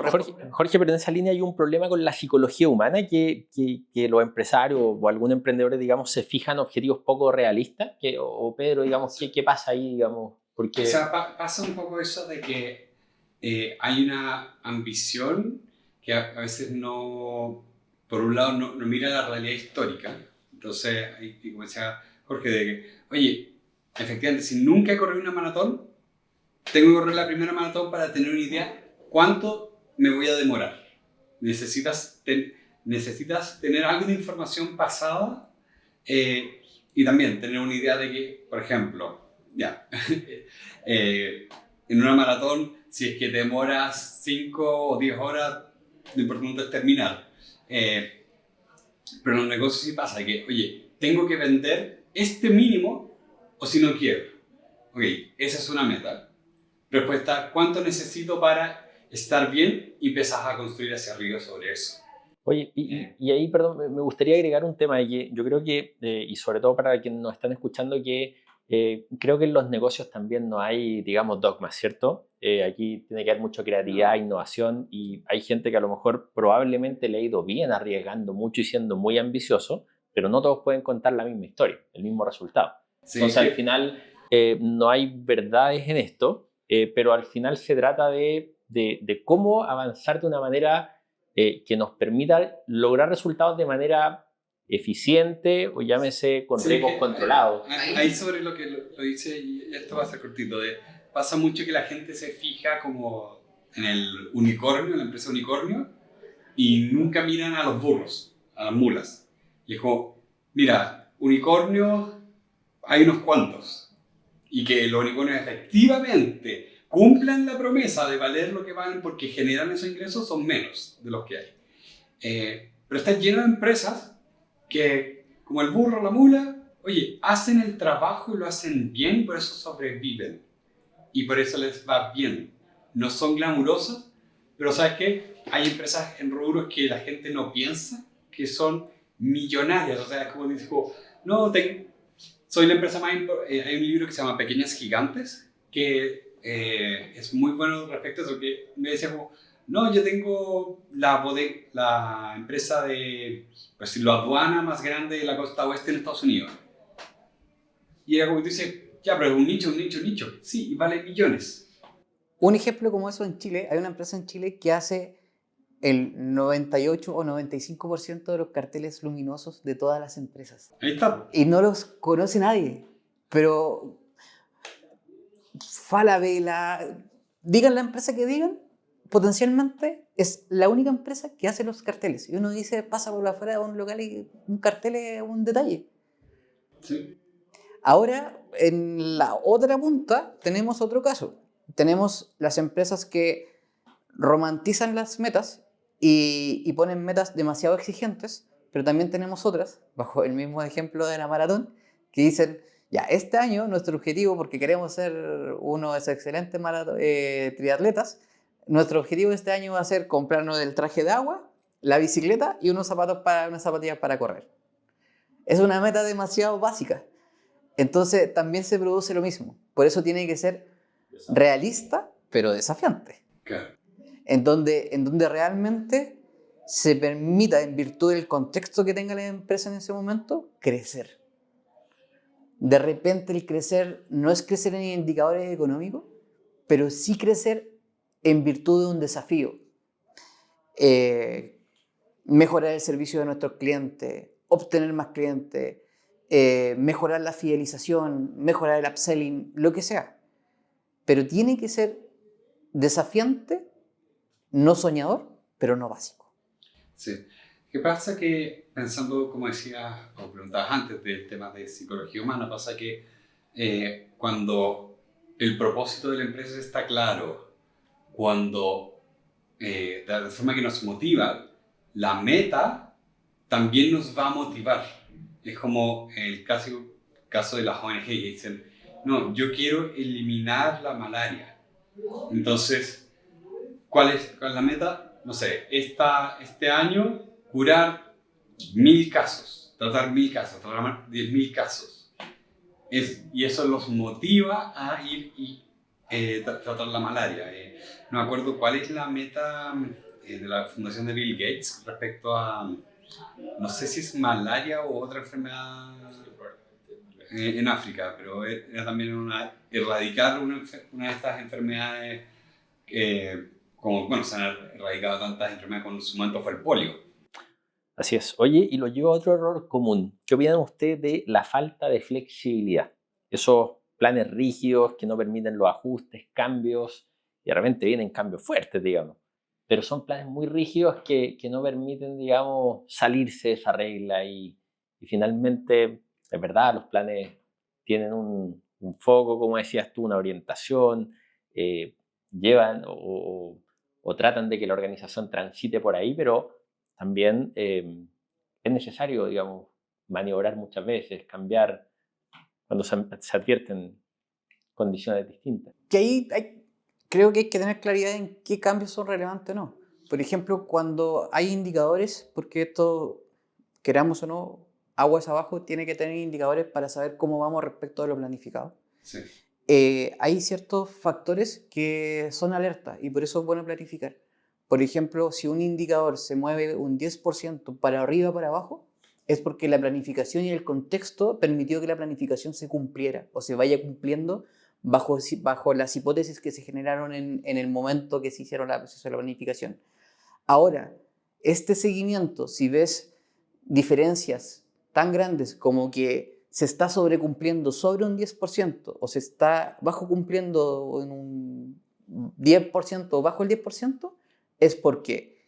Jorge, pero en esa línea hay un problema con la psicología humana que los empresarios o algunos emprendedores, digamos, se fijan objetivos poco realistas. O Pedro, digamos, ¿qué pasa ahí, digamos? Porque... O sea, pasa un poco eso de que hay una ambición que a veces no, por un lado, no mira la realidad histórica. Entonces, como decía Jorge, de que, oye, efectivamente, si nunca he corrido una maratón, tengo que correr la primera maratón para tener una idea cuánto me voy a demorar. Necesitas tener algo de información pasada y también tener una idea de que, por ejemplo, en una maratón, si es que te demoras 5 o 10 horas, lo importante es terminar. Pero en los negocios sí pasa que, oye, tengo que vender este mínimo o si no quiero. Ok, esa es una meta. Respuesta, ¿cuánto necesito para estar bien? Y empiezas a construir hacia arriba sobre eso. Oye, y ahí, perdón, me gustaría agregar un tema que yo creo que, y sobre todo para quienes nos están escuchando, que creo que en los negocios también no hay, digamos, dogmas, ¿cierto? Aquí tiene que haber mucha creatividad, innovación, y hay gente que a lo mejor probablemente le ha ido bien arriesgando mucho y siendo muy ambicioso, pero no todos pueden contar la misma historia, el mismo resultado. Sí, entonces, al final, no hay verdades en esto, pero al final se trata de cómo avanzar de una manera que nos permita lograr resultados de manera eficiente o llámese con riesgos controlados. Ahí sobre lo que lo dice, y esto va a ser cortito, pasa mucho que la gente se fija como en el unicornio, en la empresa unicornio, y nunca miran a los burros, a las mulas. Y es como, mira, unicornios hay unos cuantos, y que los unicornios efectivamente cumplan la promesa de valer lo que valen porque generan esos ingresos son menos de los que hay. Pero está lleno de empresas que, como el burro o la mula, oye, hacen el trabajo y lo hacen bien y por eso sobreviven. Y por eso les va bien. No son glamurosas, pero ¿sabes qué? Hay empresas en rubros que la gente no piensa que son millonarias. O sea, es como dijo, no, soy la empresa más importante. Hay un libro que se llama Pequeñas Gigantes, que es muy bueno respecto a eso, que me decía como, no, yo tengo la empresa de, por decirlo, aduana más grande de la costa oeste en Estados Unidos. Y era como que tú dices, Ya, pero es un nicho, un nicho, un nicho. Sí, y vale millones. Un ejemplo como eso en Chile, hay una empresa en Chile que hace el 98 o 95% de los carteles luminosos de todas las empresas. Ahí está. Y no los conoce nadie, pero Falabella, digan la empresa que digan, potencialmente es la única empresa que hace los carteles. Y uno dice, pasa por afuera de un local y un cartel es un detalle. Sí. Ahora, en la otra punta, tenemos otro caso. Tenemos las empresas que romantizan las metas y ponen metas demasiado exigentes, pero también tenemos otras, bajo el mismo ejemplo de la maratón, que dicen, ya, este año nuestro objetivo, porque queremos ser unos excelentes triatletas, nuestro objetivo este año va a ser comprarnos el traje de agua, la bicicleta y unas zapatillas para correr. Es una meta demasiado básica. Entonces también se produce lo mismo. Por eso tiene que ser realista, pero desafiante. Claro. En donde realmente se permita, en virtud del contexto que tenga la empresa en ese momento, crecer. De repente el crecer no es crecer en indicadores económicos, pero sí crecer en virtud de un desafío. Mejorar el servicio de nuestros clientes, obtener más clientes, mejorar la fidelización, mejorar el upselling, lo que sea. Pero tiene que ser desafiante, no soñador, pero no básico. Sí. ¿Qué pasa? Que pensando, como decías o preguntabas antes del tema de psicología humana, pasa que cuando el propósito de la empresa está claro, cuando de la forma que nos motiva, la meta también nos va a motivar. Es como el caso de las ONG que dicen, no, yo quiero eliminar la malaria. Entonces, ¿cuál es la meta? No sé, este año curar 1000 casos, tratar 1000 casos, tratar 10.000 casos. Y eso los motiva a ir y tratar la malaria. No me acuerdo cuál es la meta de la fundación de Bill Gates respecto a, no sé si es malaria o otra enfermedad en África, pero era también erradicar una de estas enfermedades como, bueno, se han erradicado tantas enfermedades cuando en su momento fue el polio. Así es. Oye, y lo llevo a otro error común. ¿Qué opinan ustedes de la falta de flexibilidad? Esos planes rígidos que no permiten los ajustes, cambios, y de repente vienen cambios fuertes, digamos. Pero son planes muy rígidos que no permiten, digamos, salirse de esa regla y finalmente, es verdad, los planes tienen un foco, como decías tú, una orientación, llevan o tratan de que la organización transite por ahí, pero también es necesario, digamos, maniobrar muchas veces, cambiar cuando se advierten condiciones distintas. Que ahí creo que hay que tener claridad en qué cambios son relevantes o no. Por ejemplo, cuando hay indicadores, porque esto, queramos o no, aguas abajo, tiene que tener indicadores para saber cómo vamos respecto de lo planificado. Sí. Hay ciertos factores que son alertas y por eso es bueno planificar. Por ejemplo, si un indicador se mueve un 10% para arriba o para abajo, es porque la planificación y el contexto permitió que la planificación se cumpliera o se vaya cumpliendo bajo las hipótesis que se generaron en el momento que se hicieron el proceso de la planificación. Ahora, este seguimiento, si ves diferencias tan grandes como que se está sobrecumpliendo sobre un 10% o se está bajo cumpliendo en un 10% o bajo el 10%, es porque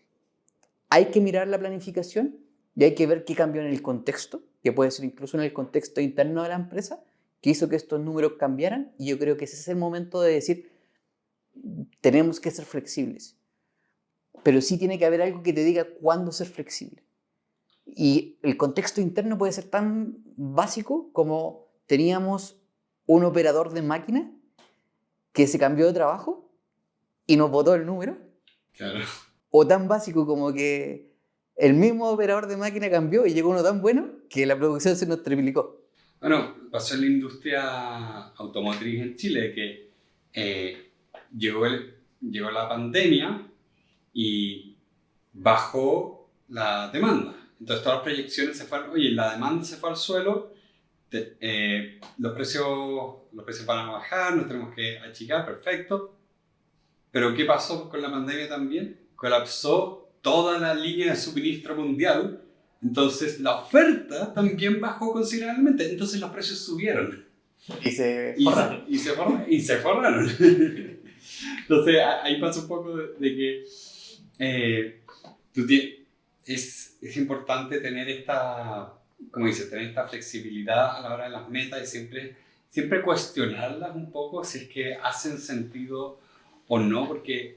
hay que mirar la planificación y hay que ver qué cambió en el contexto, que puede ser incluso en el contexto interno de la empresa, que hizo que estos números cambiaran, y yo creo que ese es el momento de decir, tenemos que ser flexibles. Pero sí tiene que haber algo que te diga cuándo ser flexible. Y el contexto interno puede ser tan básico como teníamos un operador de máquina que se cambió de trabajo y nos botó el número. Claro. O tan básico como que el mismo operador de máquina cambió y llegó uno tan bueno que la producción se nos triplicó. Bueno, pasó en la industria automotriz en Chile que llegó la pandemia y bajó la demanda. Entonces todas las proyecciones se fueron, oye, la demanda se fue al suelo los precios van a bajar, nos tenemos que achicar, perfecto. Pero ¿qué pasó con la pandemia también? Colapsó toda la línea de suministro mundial, entonces la oferta también bajó considerablemente, entonces los precios subieron. Y se forraron. Entonces ahí pasa un poco de que es importante tener esta, como dices, tener esta flexibilidad a la hora de las metas y siempre cuestionarlas un poco si es que hacen sentido o no, porque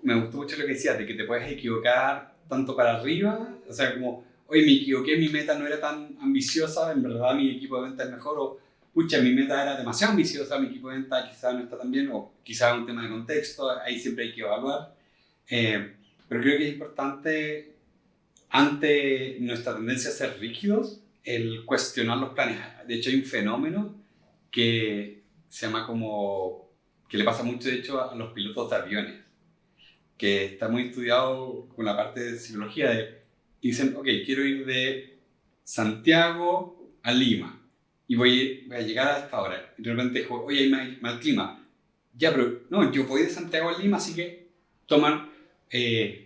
me gustó mucho lo que decías, de que te puedes equivocar tanto para arriba, o sea, como, oye, me equivoqué, mi meta no era tan ambiciosa, en verdad mi equipo de venta es mejor, o pucha, mi meta era demasiado ambiciosa, mi equipo de venta quizás no está tan bien, o quizás un tema de contexto, ahí siempre hay que evaluar. Pero creo que es importante, ante nuestra tendencia a ser rígidos, el cuestionar los planes. De hecho, hay un fenómeno que se llama como, que le pasa mucho, de hecho, a los pilotos de aviones, que está muy estudiado con la parte de psicología, dicen, ok, quiero ir de Santiago a Lima, y voy a llegar a esta hora. Y de repente dijo, oye, hay mal clima. Ya, pero no, yo voy de Santiago a Lima, así que toman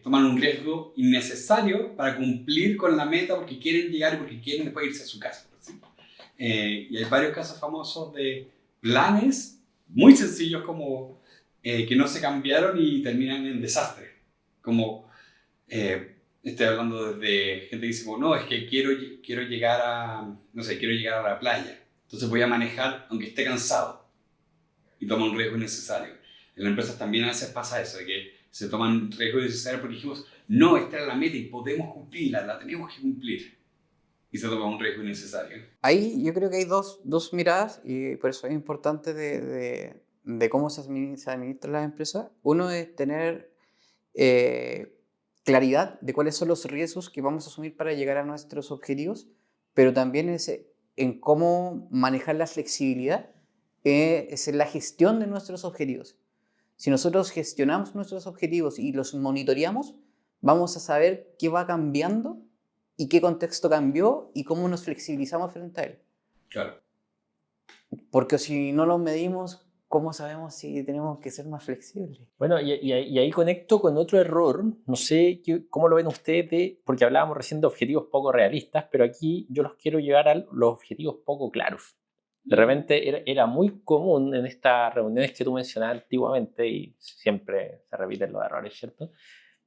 un riesgo innecesario para cumplir con la meta porque quieren llegar y porque quieren después irse a su casa. ¿Sí? Y hay varios casos famosos de planes muy sencillos como que no se cambiaron y terminan en desastre. Como estoy hablando de gente que dice, bueno, no, es que quiero llegar a, no sé, quiero llegar a la playa. Entonces voy a manejar aunque esté cansado y toma un riesgo innecesario. En las empresas también a veces pasa eso, de que se toman riesgos innecesarios porque dijimos, no, esta era la meta y podemos cumplirla, la tenemos que cumplir. Y se toma un riesgo innecesario. Ahí yo creo que hay dos miradas y por eso es importante de cómo se administran las empresas. Uno es tener claridad de cuáles son los riesgos que vamos a asumir para llegar a nuestros objetivos, pero también es en cómo manejar la flexibilidad, es en la gestión de nuestros objetivos. Si nosotros gestionamos nuestros objetivos y los monitoreamos, vamos a saber qué va cambiando y qué contexto cambió y cómo nos flexibilizamos frente a él. Claro. Porque si no lo medimos, ¿cómo sabemos si tenemos que ser más flexibles? Bueno, y ahí conecto con otro error, no sé cómo lo ven ustedes, porque hablábamos recién de objetivos poco realistas, pero aquí yo los quiero llevar a los objetivos poco claros. De repente era muy común en estas reuniones que tú mencionabas antiguamente, y siempre se repiten los errores, ¿cierto?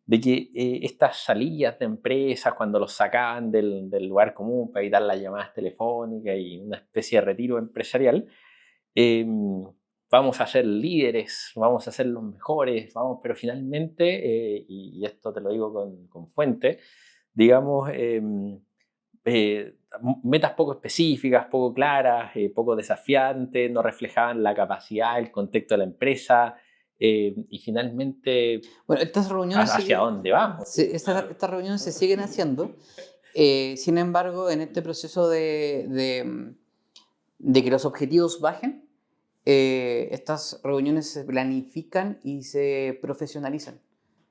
De que estas salidas de empresas, cuando los sacaban del lugar común para evitar las llamadas telefónicas y una especie de retiro empresarial, vamos a ser líderes, vamos a ser los mejores, pero finalmente, y esto te lo digo con fuente, digamos, metas poco específicas, poco claras, poco desafiantes, no reflejaban la capacidad, el contexto de la empresa, y finalmente, bueno, estas reuniones ¿hacia dónde vamos? Estas reuniones se siguen haciendo. Sin embargo, en este proceso de que los objetivos bajen, estas reuniones se planifican y se profesionalizan,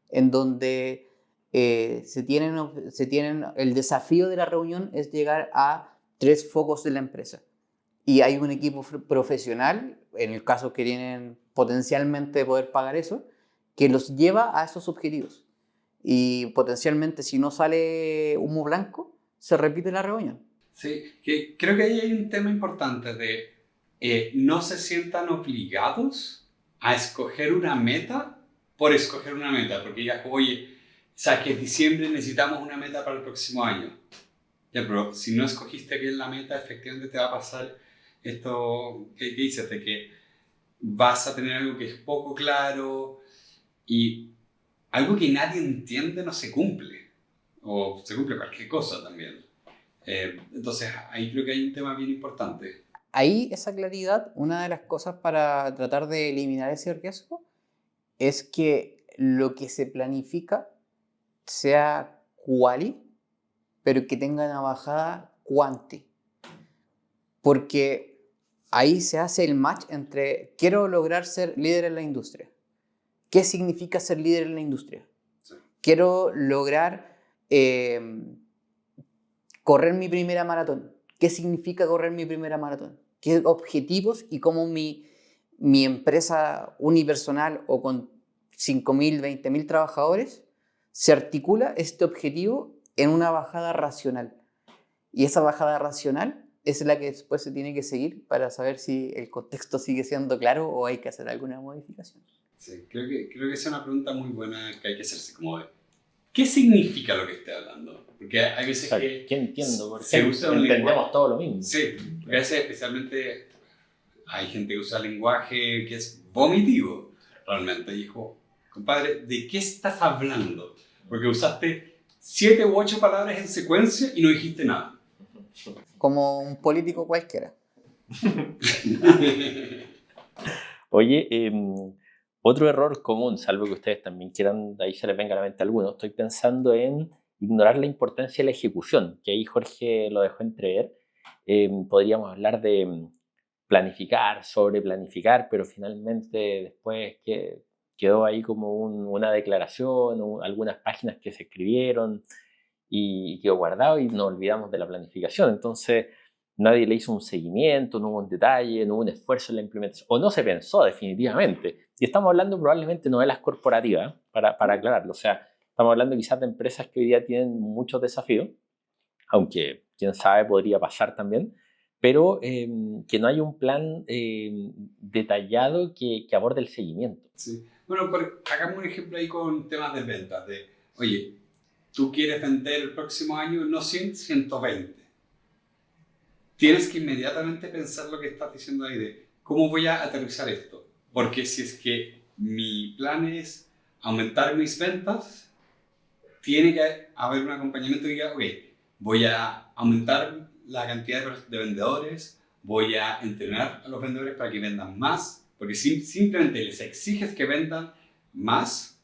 en donde se tienen, el desafío de la reunión es llegar a 3 focos de la empresa. Y hay un equipo profesional, en el caso que tienen potencialmente poder pagar eso, que los lleva a esos objetivos. Y potencialmente, si no sale humo blanco, se repite la reunión. Sí, que creo que ahí hay un tema importante de no se sientan obligados a escoger una meta por escoger una meta, porque digas, oye, sabes que en diciembre necesitamos una meta para el próximo año. Ya, pero si no escogiste bien la meta, efectivamente te va a pasar esto que dices, de que vas a tener algo que es poco claro y algo que nadie entiende no se cumple, o se cumple cualquier cosa también. Entonces ahí creo que hay un tema bien importante. Ahí esa claridad, una de las cosas para tratar de eliminar ese riesgo es que lo que se planifica sea quali, pero que tenga una bajada quanti. Porque ahí se hace el match entre quiero lograr ser líder en la industria. ¿Qué significa ser líder en la industria? Sí. Quiero lograr correr mi primera maratón. qué significa correr mi primera maratón, qué objetivos y cómo mi empresa unipersonal o con 5.000, 20.000 trabajadores se articula este objetivo en una bajada racional. Y esa bajada racional es la que después se tiene que seguir para saber si el contexto sigue siendo claro o hay que hacer alguna modificación. Sí, creo que es una pregunta muy buena que hay que hacerse, como de, ¿qué significa lo que estoy hablando? Porque hay veces que ¿Qué entiendo? Porque se usa un entendemos lenguaje. todo lo mismo. Sí, porque a veces especialmente hay gente que usa lenguaje que es vomitivo, realmente. Y dijo, compadre, ¿de qué estás hablando? Porque usaste 7 u 8 palabras en secuencia y no dijiste nada. Como un político cualquiera. Oye, otro error común, salvo que ustedes también quieran, ahí se les venga a la mente alguno, estoy pensando en ignorar la importancia de la ejecución, que ahí Jorge lo dejó entrever. Podríamos hablar de planificar, sobreplanificar, pero finalmente después quedó ahí como una declaración, algunas páginas que se escribieron y quedó guardado y nos olvidamos de la planificación. Entonces nadie le hizo un seguimiento, no hubo un detalle, no hubo un esfuerzo en la implementación, o no se pensó definitivamente. Y estamos hablando probablemente no de las corporativas, para aclararlo. O sea, estamos hablando quizás de empresas que hoy día tienen muchos desafíos, aunque quién sabe podría pasar también, pero que no hay un plan detallado que aborde el seguimiento. Sí. Bueno, hagamos un ejemplo ahí con temas de ventas. Oye, tú quieres vender el próximo año no 100, 120. Tienes que inmediatamente pensar lo que estás diciendo ahí de cómo voy a aterrizar esto. Porque si es que mi plan es aumentar mis ventas, tiene que haber un acompañamiento que diga, ok, voy a aumentar la cantidad de vendedores, voy a entrenar a los vendedores para que vendan más, porque si simplemente les exiges que vendan más,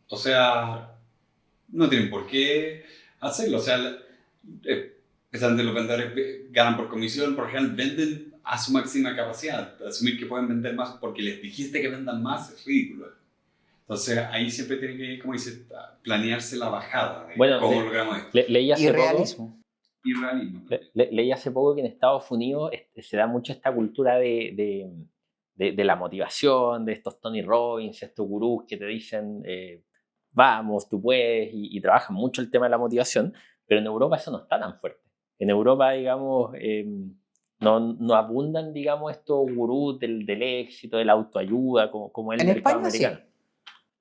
o sea, no tienen por qué hacerlo. O sea, especialmente los vendedores ganan por comisión, por ejemplo, venden a su máxima capacidad. Asumir que pueden vender más porque les dijiste que vendan más es ridículo. Entonces ahí siempre tiene que, como dice, planearse la bajada. Bueno, ¿cómo logramos esto? Leí hace Irrealismo. Irrealismo. Leí hace poco que en Estados Unidos se da mucho esta cultura de la motivación, de estos Tony Robbins, estos gurús que te dicen vamos, tú puedes, y trabajan mucho el tema de la motivación, pero en Europa eso no está tan fuerte. En Europa, digamos, no abundan, digamos, estos gurús del éxito, de la autoayuda, como el En mercado España, americano. sí.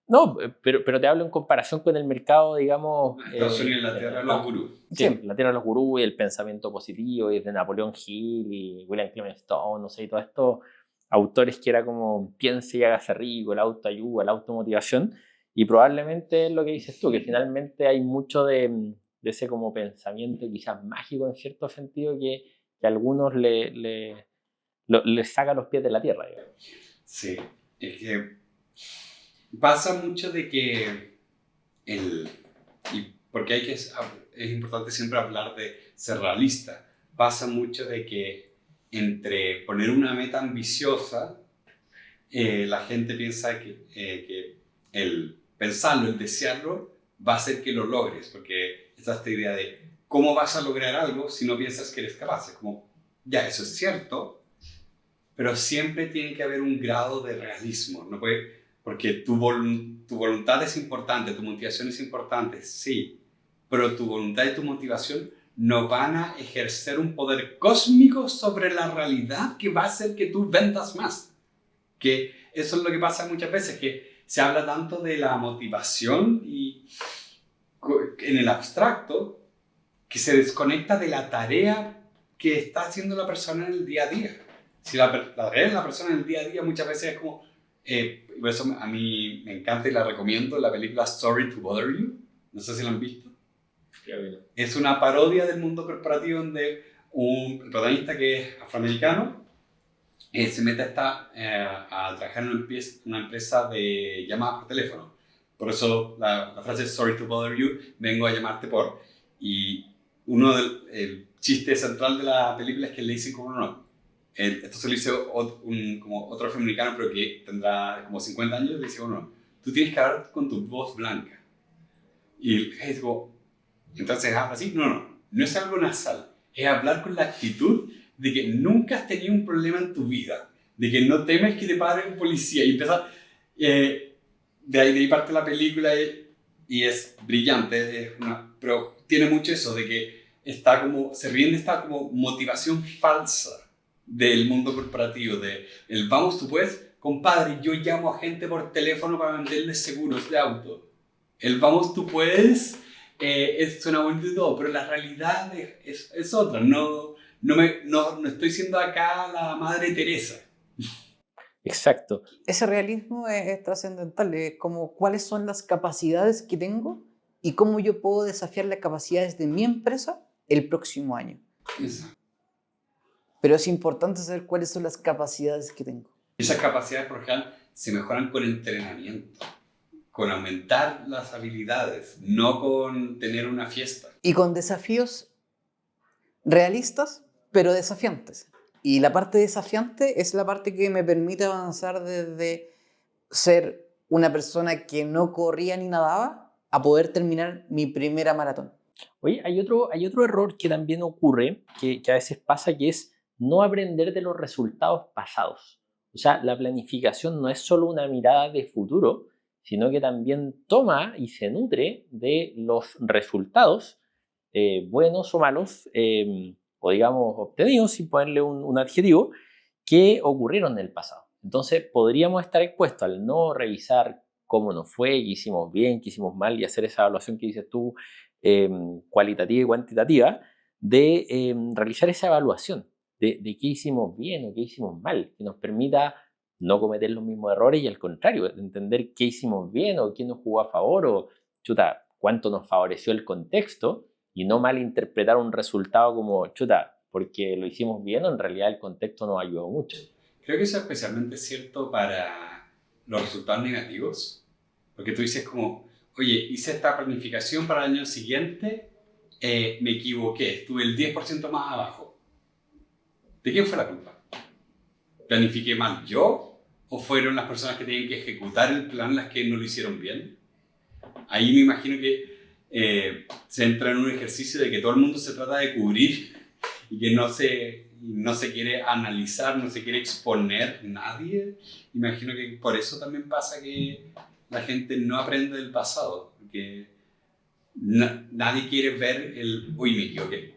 No, pero te hablo en comparación con el mercado, digamos... Estados Unidos, la tierra de los gurús. Sí, la tierra de los gurús y el pensamiento positivo, y de Napoleón Hill y William Clement Stone, no sé, y todos estos autores que era como piense y hágase rico, la autoayuda, la automotivación, y probablemente es lo que dices tú, que finalmente hay mucho de ese como pensamiento quizás mágico en cierto sentido que a algunos le saca los pies de la tierra, digamos. Sí, es que pasa mucho de que porque es importante siempre hablar de ser realista, pasa mucho de que entre poner una meta ambiciosa, la gente piensa que el pensarlo, el desearlo, va a hacer que lo logres, porque está esta idea de cómo vas a lograr algo si no piensas que eres capaz. Es como, ya, eso es cierto, pero siempre tiene que haber un grado de realismo, no puede, porque tu voluntad es importante, tu motivación es importante, sí, pero tu voluntad y tu motivación no van a ejercer un poder cósmico sobre la realidad que va a hacer que tú vendas más. Que eso es lo que pasa muchas veces, que se habla tanto de la motivación y en el abstracto que se desconecta de la tarea que está haciendo la persona en el día a día. Si la tarea de la persona en el día a día muchas veces es como, por eso a mí me encanta y la recomiendo, la película Sorry to Bother You, no sé si la han visto. Es una parodia del mundo corporativo donde un protagonista que es afroamericano se mete a trabajar en una empresa de llamadas por teléfono. Por eso la frase es Sorry to Bother You, vengo a llamarte por. Y el chiste central de la película es que le dicen como no. Esto se lo hizo como otro afroamericano, pero que tendrá como 50 años, le dice como no, tú tienes que hablar con tu voz blanca. Y el jefe dice como, entonces habla así, no es algo nasal, es hablar con la actitud de que nunca has tenido un problema en tu vida, de que no temes que te pare un policía y empezar... de ahí parte la película y es brillante, pero tiene mucho eso de que está como, se ríen de esta como motivación falsa del mundo corporativo, de el vamos, tú puedes, compadre, yo llamo a gente por teléfono para venderles seguros de auto. El vamos, tú puedes, suena bonito y todo, pero la realidad es otra. No estoy siendo acá la Madre Teresa. Exacto. Ese realismo es trascendental, es como cuáles son las capacidades que tengo y cómo yo puedo desafiar las capacidades de mi empresa el próximo año. Exacto. Pero es importante saber cuáles son las capacidades que tengo. Esas capacidades, por ejemplo, se mejoran con entrenamiento, con aumentar las habilidades, no con tener una fiesta. Y con desafíos realistas, pero desafiantes. Y la parte desafiante es la parte que me permite avanzar desde ser una persona que no corría ni nadaba a poder terminar mi primera maratón. Oye, hay otro error que también ocurre, que a veces pasa, que es no aprender de los resultados pasados. O sea, la planificación no es solo una mirada de futuro, sino que también toma y se nutre de los resultados, buenos o malos, o digamos obtenidos, sin ponerle un adjetivo, que ocurrieron en el pasado. Entonces, podríamos estar expuestos al no revisar cómo nos fue, qué hicimos bien, qué hicimos mal, y hacer esa evaluación que dices tú, cualitativa y cuantitativa, de realizar esa evaluación de qué hicimos bien o qué hicimos mal, que nos permita no cometer los mismos errores y al contrario, entender qué hicimos bien o qué nos jugó a favor o chuta, cuánto nos favoreció el contexto y no malinterpretar un resultado como chuta, porque lo hicimos bien o en realidad el contexto nos ayudó mucho. Creo que eso es especialmente cierto para los resultados negativos, porque tú dices como, oye, hice esta planificación para el año siguiente, me equivoqué, estuve el 10% más abajo. ¿De quién fue la culpa? ¿Planifiqué mal yo? ¿O fueron las personas que tenían que ejecutar el plan las que no lo hicieron bien? Ahí me imagino que se entra en un ejercicio de que todo el mundo se trata de cubrir y que no se quiere analizar, no se quiere exponer nadie. Imagino que por eso también pasa que la gente no aprende del pasado, porque nadie quiere ver uy, me equivoqué.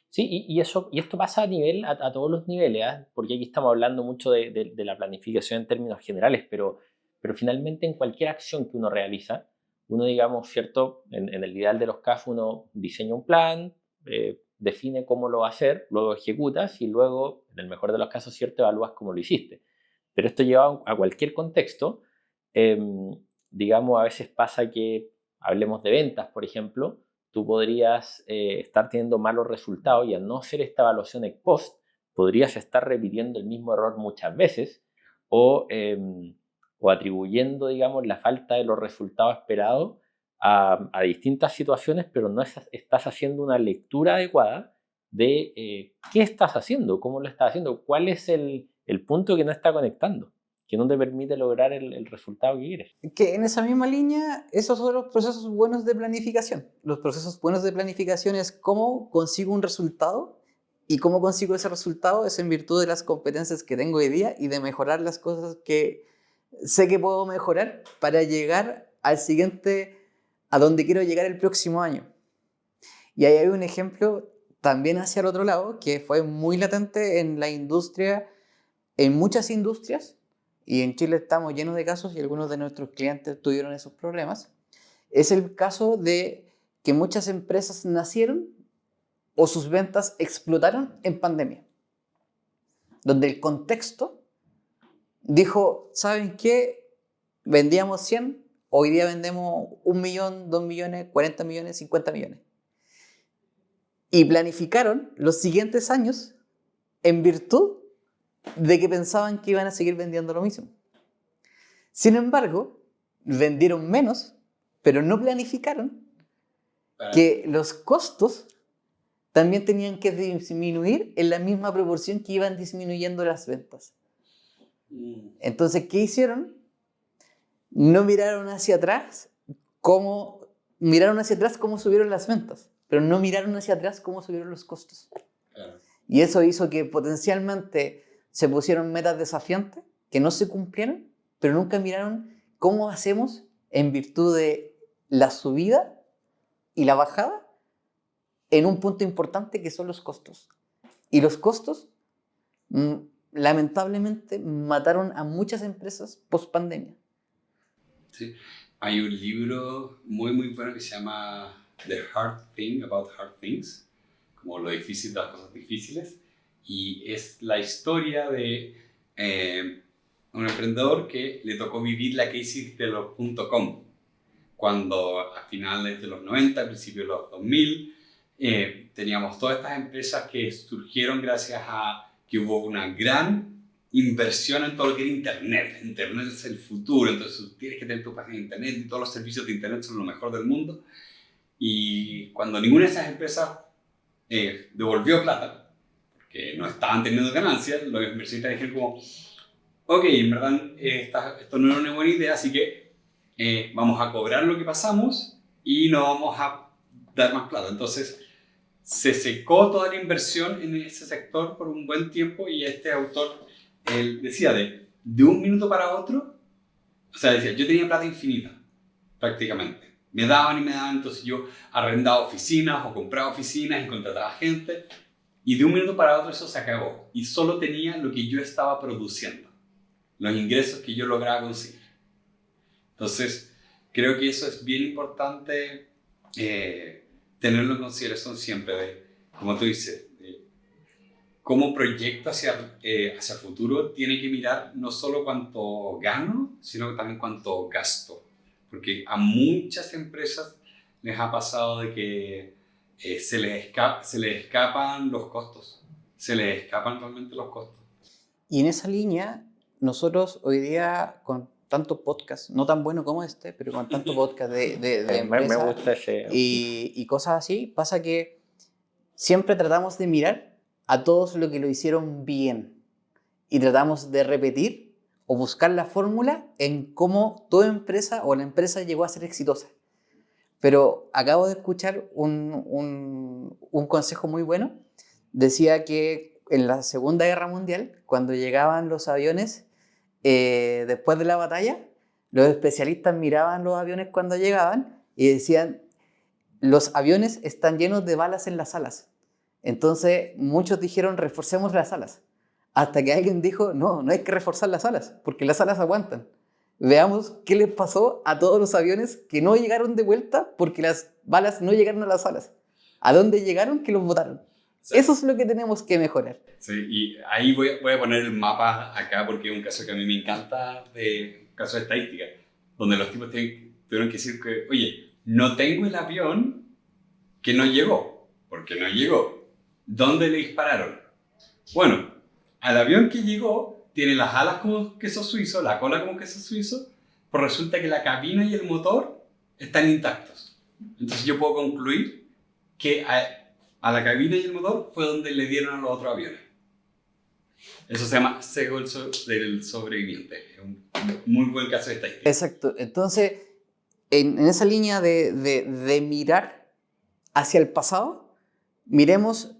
Sí, y esto pasa a todos los niveles, ¿eh? Porque aquí estamos hablando mucho de la planificación en términos generales, pero finalmente en cualquier acción que uno realiza, uno, digamos, ¿cierto? En el ideal de los casos, uno diseña un plan, define cómo lo va a hacer, luego ejecutas y luego, en el mejor de los casos, ¿cierto? Evalúas cómo lo hiciste. Pero esto lleva a cualquier contexto. Digamos, a veces pasa que, hablemos de ventas, por ejemplo, tú podrías estar teniendo malos resultados y al no hacer esta evaluación ex post, podrías estar repitiendo el mismo error muchas veces o atribuyendo, digamos, la falta de los resultados esperados a distintas situaciones, pero no estás haciendo una lectura adecuada de qué estás haciendo, cómo lo estás haciendo, cuál es el punto que no está conectando, que no te permite lograr el resultado que quieres. Que en esa misma línea, esos son los procesos buenos de planificación. Los procesos buenos de planificación es cómo consigo un resultado y cómo consigo ese resultado es en virtud de las competencias que tengo hoy día y de mejorar las cosas que sé que puedo mejorar para llegar al siguiente, a donde quiero llegar el próximo año. Y ahí hay un ejemplo también hacia el otro lado que fue muy latente en la industria, en muchas industrias, y en Chile estamos llenos de casos y algunos de nuestros clientes tuvieron esos problemas, es el caso de que muchas empresas nacieron o sus ventas explotaron en pandemia, donde el contexto dijo, ¿saben qué? Vendíamos 100, hoy día vendemos 1 millón, 2 millones, 40 millones, 50 millones. Y planificaron los siguientes años en virtud de que pensaban que iban a seguir vendiendo lo mismo. Sin embargo, vendieron menos, pero no planificaron que los costos también tenían que disminuir en la misma proporción que iban disminuyendo las ventas. Entonces, ¿qué hicieron? No miraron hacia atrás cómo subieron las ventas, pero no miraron hacia atrás cómo subieron los costos. Y eso hizo que potencialmente se pusieron metas desafiantes que no se cumplieron, pero nunca miraron cómo hacemos en virtud de la subida y la bajada en un punto importante que son los costos. Y los costos, lamentablemente, mataron a muchas empresas post pandemia. Sí. Hay un libro muy, muy bueno que se llama The Hard Thing About Hard Things, como lo difícil de las cosas difíciles, y es la historia de un emprendedor que le tocó vivir la crisis de los .com, cuando a finales de los 90, a principios de los 2000, teníamos todas estas empresas que surgieron gracias a que hubo una gran inversión en todo lo que era Internet. Internet es el futuro, entonces tienes que tener tu página de Internet y todos los servicios de Internet son lo mejor del mundo. Y cuando ninguna de esas empresas devolvió plata, porque no estaban teniendo ganancias, los inversionistas dijeron como, ok, en verdad esto no era una buena idea, así que vamos a cobrar lo que pasamos y no vamos a dar más plata. Entonces se secó toda la inversión en ese sector por un buen tiempo y este autor él decía de un minuto para otro, o sea, decía, yo tenía plata infinita, prácticamente. Me daban y me daban, entonces yo arrendaba oficinas o compraba oficinas y contrataba gente. Y de un minuto para otro eso se acabó. Y solo tenía lo que yo estaba produciendo, los ingresos que yo lograba conseguir. Entonces, creo que eso es bien importante tenerlo en consideración siempre, como tú dices, cómo proyecto hacia el futuro tiene que mirar no solo cuánto gano, sino también cuánto gasto. Porque a muchas empresas les ha pasado de que se les escapan los costos. Se les escapan realmente los costos. Y en esa línea, nosotros hoy día, con tanto podcast, no tan bueno como este, pero con tanto podcast de empresas me gusta ese. y cosas así, pasa que siempre tratamos de mirar a todos los que lo hicieron bien y tratamos de repetir o buscar la fórmula en cómo toda empresa o la empresa llegó a ser exitosa. Pero acabo de escuchar un consejo muy bueno. Decía que en la Segunda Guerra Mundial, cuando llegaban los aviones, después de la batalla, los especialistas miraban los aviones cuando llegaban y decían, los aviones están llenos de balas en las alas. Entonces muchos dijeron, reforcemos las alas. Hasta que alguien dijo, no hay que reforzar las alas, porque las alas aguantan. Veamos qué les pasó a todos los aviones que no llegaron de vuelta porque las balas no llegaron a las alas. ¿A dónde llegaron? Que los botaron. Sí. Eso es lo que tenemos que mejorar. Sí, y ahí voy a poner el mapa acá porque es un caso que a mí me encanta, de caso de estadística, donde los tipos tuvieron que decir que, oye, no tengo el avión que no llegó, porque no llegó. ¿Dónde le dispararon? Bueno, al avión que llegó tiene las alas como queso suizo, la cola como queso suizo, pues resulta que la cabina y el motor están intactos. Entonces yo puedo concluir que a la cabina y el motor fue donde le dieron a los otros aviones. Eso se llama sesgo del sobreviviente. Es un muy buen caso de estadística. Exacto. Entonces, en esa línea de mirar hacia el pasado, miremos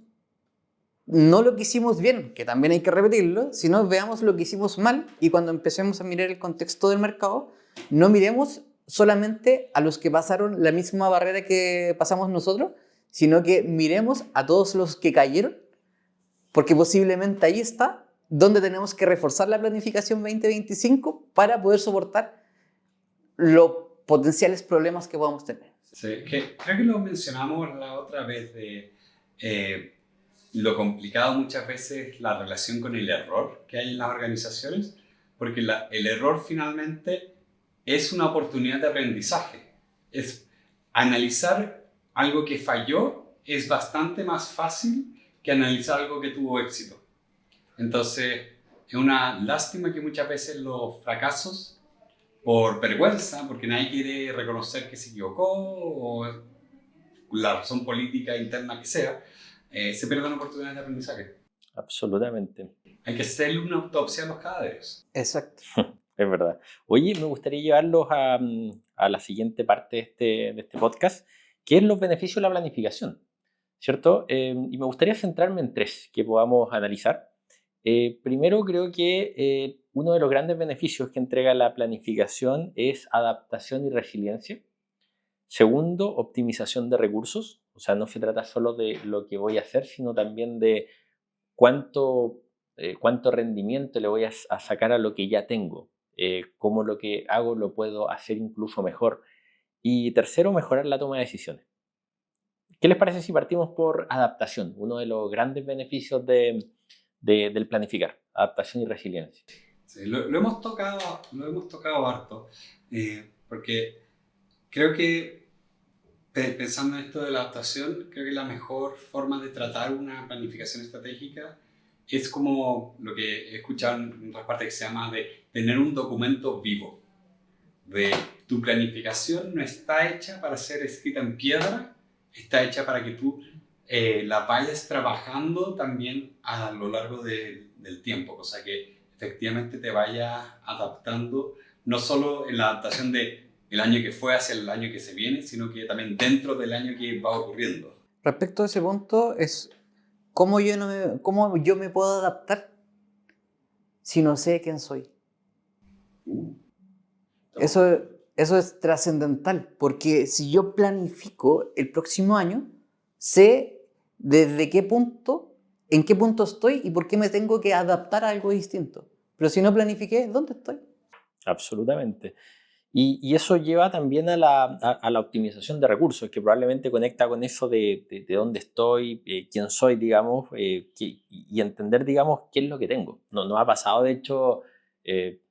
no lo que hicimos bien, que también hay que repetirlo, sino veamos lo que hicimos mal y cuando empecemos a mirar el contexto del mercado, no miremos solamente a los que pasaron la misma barrera que pasamos nosotros, sino que miremos a todos los que cayeron, porque posiblemente ahí está donde tenemos que reforzar la planificación 2025 para poder soportar los potenciales problemas que podamos tener. Sí, creo que lo mencionamos la otra vez de lo complicado muchas veces la relación con el error que hay en las organizaciones, porque el error finalmente es una oportunidad de aprendizaje. Es analizar algo que falló es bastante más fácil que analizar algo que tuvo éxito. Entonces, es una lástima que muchas veces los fracasos, por vergüenza, porque nadie quiere reconocer que se equivocó o la razón política interna que sea, se pierden oportunidades de aprendizaje. Absolutamente. Hay que hacerle una autopsia a los cadáveres. Exacto. Es verdad. Oye, me gustaría llevarlos a la siguiente parte de este podcast, que es los beneficios de la planificación. ¿cierto? Y me gustaría centrarme en tres que podamos analizar. Primero, creo que uno de los grandes beneficios que entrega la planificación es adaptación y resiliencia. Segundo, optimización de recursos. O sea, no se trata solo de lo que voy a hacer, sino también de cuánto rendimiento le voy a sacar a lo que ya tengo. Cómo lo que hago lo puedo hacer incluso mejor. Y tercero, mejorar la toma de decisiones. ¿Qué les parece si partimos por adaptación? Uno de los grandes beneficios del planificar, adaptación y resiliencia. Sí, lo hemos tocado harto, porque creo que pensando en esto de la adaptación, creo que la mejor forma de tratar una planificación estratégica es como lo que he escuchado en otras partes que se llama de tener un documento vivo. De tu planificación no está hecha para ser escrita en piedra, está hecha para que tú la vayas trabajando también a lo largo del tiempo, cosa que efectivamente te vayas adaptando, no solo en la adaptación de el año que fue hacia el año que se viene, sino que también dentro del año que va ocurriendo. Respecto a ese punto, es cómo cómo yo me puedo adaptar si no sé quién soy. Eso, eso es trascendental, porque si yo planifico el próximo año, sé desde qué punto, en qué punto estoy y por qué me tengo que adaptar a algo distinto. Pero si no planifiqué, ¿dónde estoy? Absolutamente. Y eso lleva también a la optimización de recursos, que probablemente conecta con eso de dónde estoy, quién soy, digamos, y entender, digamos, qué es lo que tengo. Nos ha pasado, de hecho,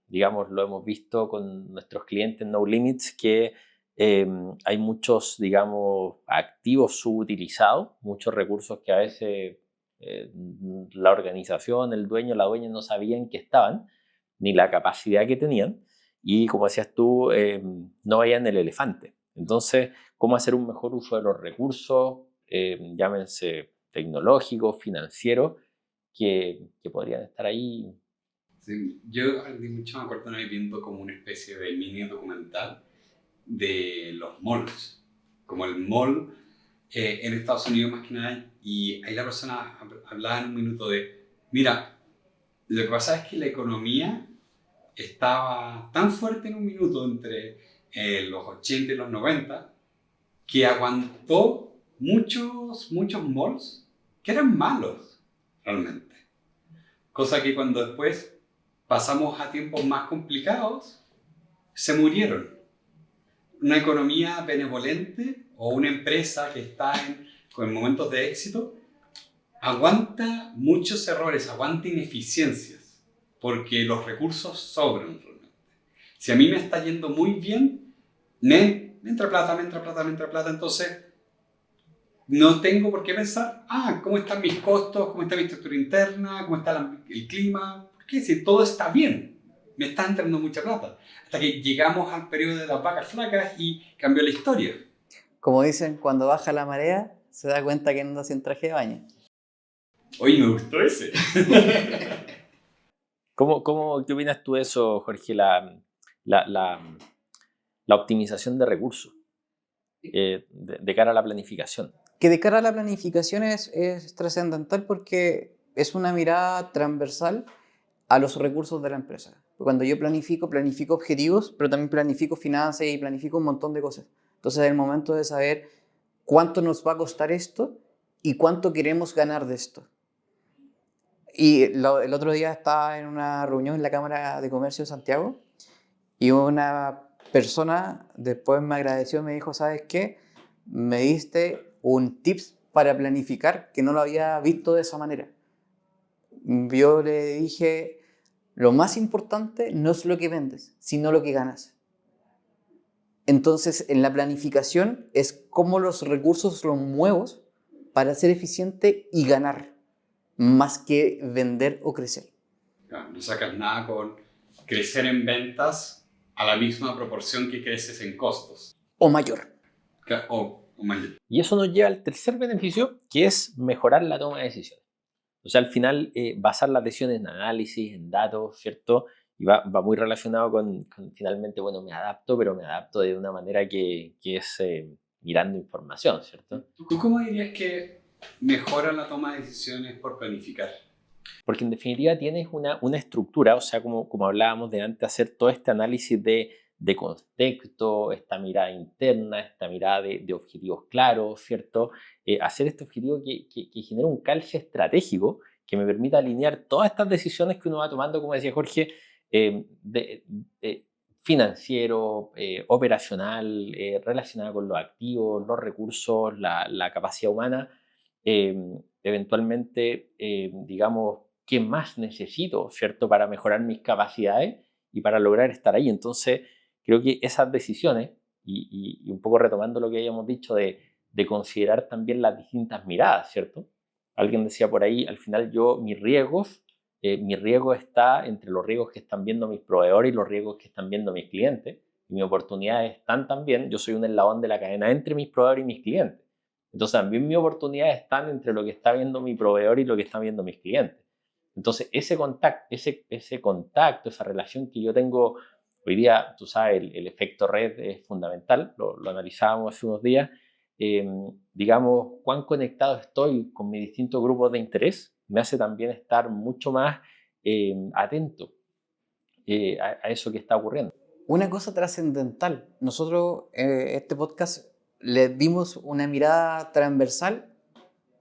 digamos, lo hemos visto con nuestros clientes No Limits, que hay muchos, digamos, activos subutilizados, muchos recursos que a veces la organización, el dueño, la dueña no sabían que estaban, ni la capacidad que tenían. Y como decías tú, no vayan el elefante. Entonces, ¿cómo hacer un mejor uso de los recursos, llámense tecnológicos, financieros, que podrían estar ahí? Sí, yo aprendí mucho, me acuerdo una vez viendo como una especie de mini documental de los malls, como el mall en Estados Unidos más que nada, y ahí la persona hablaba en un minuto de, mira, lo que pasa es que la economía estaba tan fuerte en un minuto entre los 80 y los 90 que aguantó muchos malls que eran malos realmente. Cosa que cuando después pasamos a tiempos más complicados, se murieron. Una economía benevolente o una empresa que está con momentos de éxito aguanta muchos errores, aguanta ineficiencias, porque los recursos sobran realmente. Si a mí me está yendo muy bien, me entra plata, entonces no tengo por qué pensar, ¿cómo están mis costos? ¿Cómo está mi estructura interna? ¿Cómo está el clima? ¿Por qué? Si todo está bien, me está entrando mucha plata. Hasta que llegamos al periodo de las vacas flacas y cambió la historia. Como dicen, cuando baja la marea, se da cuenta que anda sin traje de baño. Oye, me gustó ese. ¿Qué opinas tú de eso, Jorge? La optimización de recursos de cara a la planificación. Que de cara a la planificación es trascendental porque es una mirada transversal a los recursos de la empresa. Cuando yo planifico objetivos, pero también planifico finanzas y planifico un montón de cosas. Entonces es el momento de saber cuánto nos va a costar esto y cuánto queremos ganar de esto. Y el otro día estaba en una reunión en la Cámara de Comercio de Santiago y una persona después me agradeció y me dijo, ¿sabes qué? Me diste un tips para planificar que no lo había visto de esa manera. Yo le dije, lo más importante no es lo que vendes, sino lo que ganas. Entonces, en la planificación es cómo los recursos los muevo para ser eficiente y ganar, más que vender o crecer. No sacas nada con crecer en ventas a la misma proporción que creces en costos. O mayor. O mayor. Y eso nos lleva al tercer beneficio, que es mejorar la toma de decisiones. O sea, al final, basar las decisiones en análisis, en datos, ¿cierto? Y va muy relacionado con finalmente, bueno, me adapto, pero me adapto de una manera que es mirando información, ¿cierto? ¿Tú cómo dirías que mejora la toma de decisiones por planificar. Porque en definitiva tienes una estructura, o sea, como hablábamos de antes, hacer todo este análisis de contexto, esta mirada interna, esta mirada de objetivos claros, ¿cierto? Hacer este objetivo que genere un calce estratégico que me permita alinear todas estas decisiones que uno va tomando, como decía Jorge, financiero, operacional, relacionada con los activos, los recursos, la capacidad humana, eventualmente, digamos, qué más necesito, ¿cierto?, para mejorar mis capacidades y para lograr estar ahí. Entonces, creo que esas decisiones, y un poco retomando lo que habíamos dicho de considerar también las distintas miradas, ¿cierto? Alguien decía por ahí, al final mi riesgo está entre los riesgos que están viendo mis proveedores y los riesgos que están viendo mis clientes. Y mis oportunidades están también, yo soy un eslabón de la cadena entre mis proveedores y mis clientes. Entonces también mis oportunidades están entre lo que está viendo mi proveedor y lo que están viendo mis clientes. Entonces ese contacto, esa relación que yo tengo hoy día, tú sabes, el efecto red es fundamental, lo analizábamos hace unos días. Digamos, cuán conectado estoy con mis distintos grupos de interés, me hace también estar mucho más atento a eso que está ocurriendo. Una cosa trascendental. Nosotros, este podcast, le dimos una mirada transversal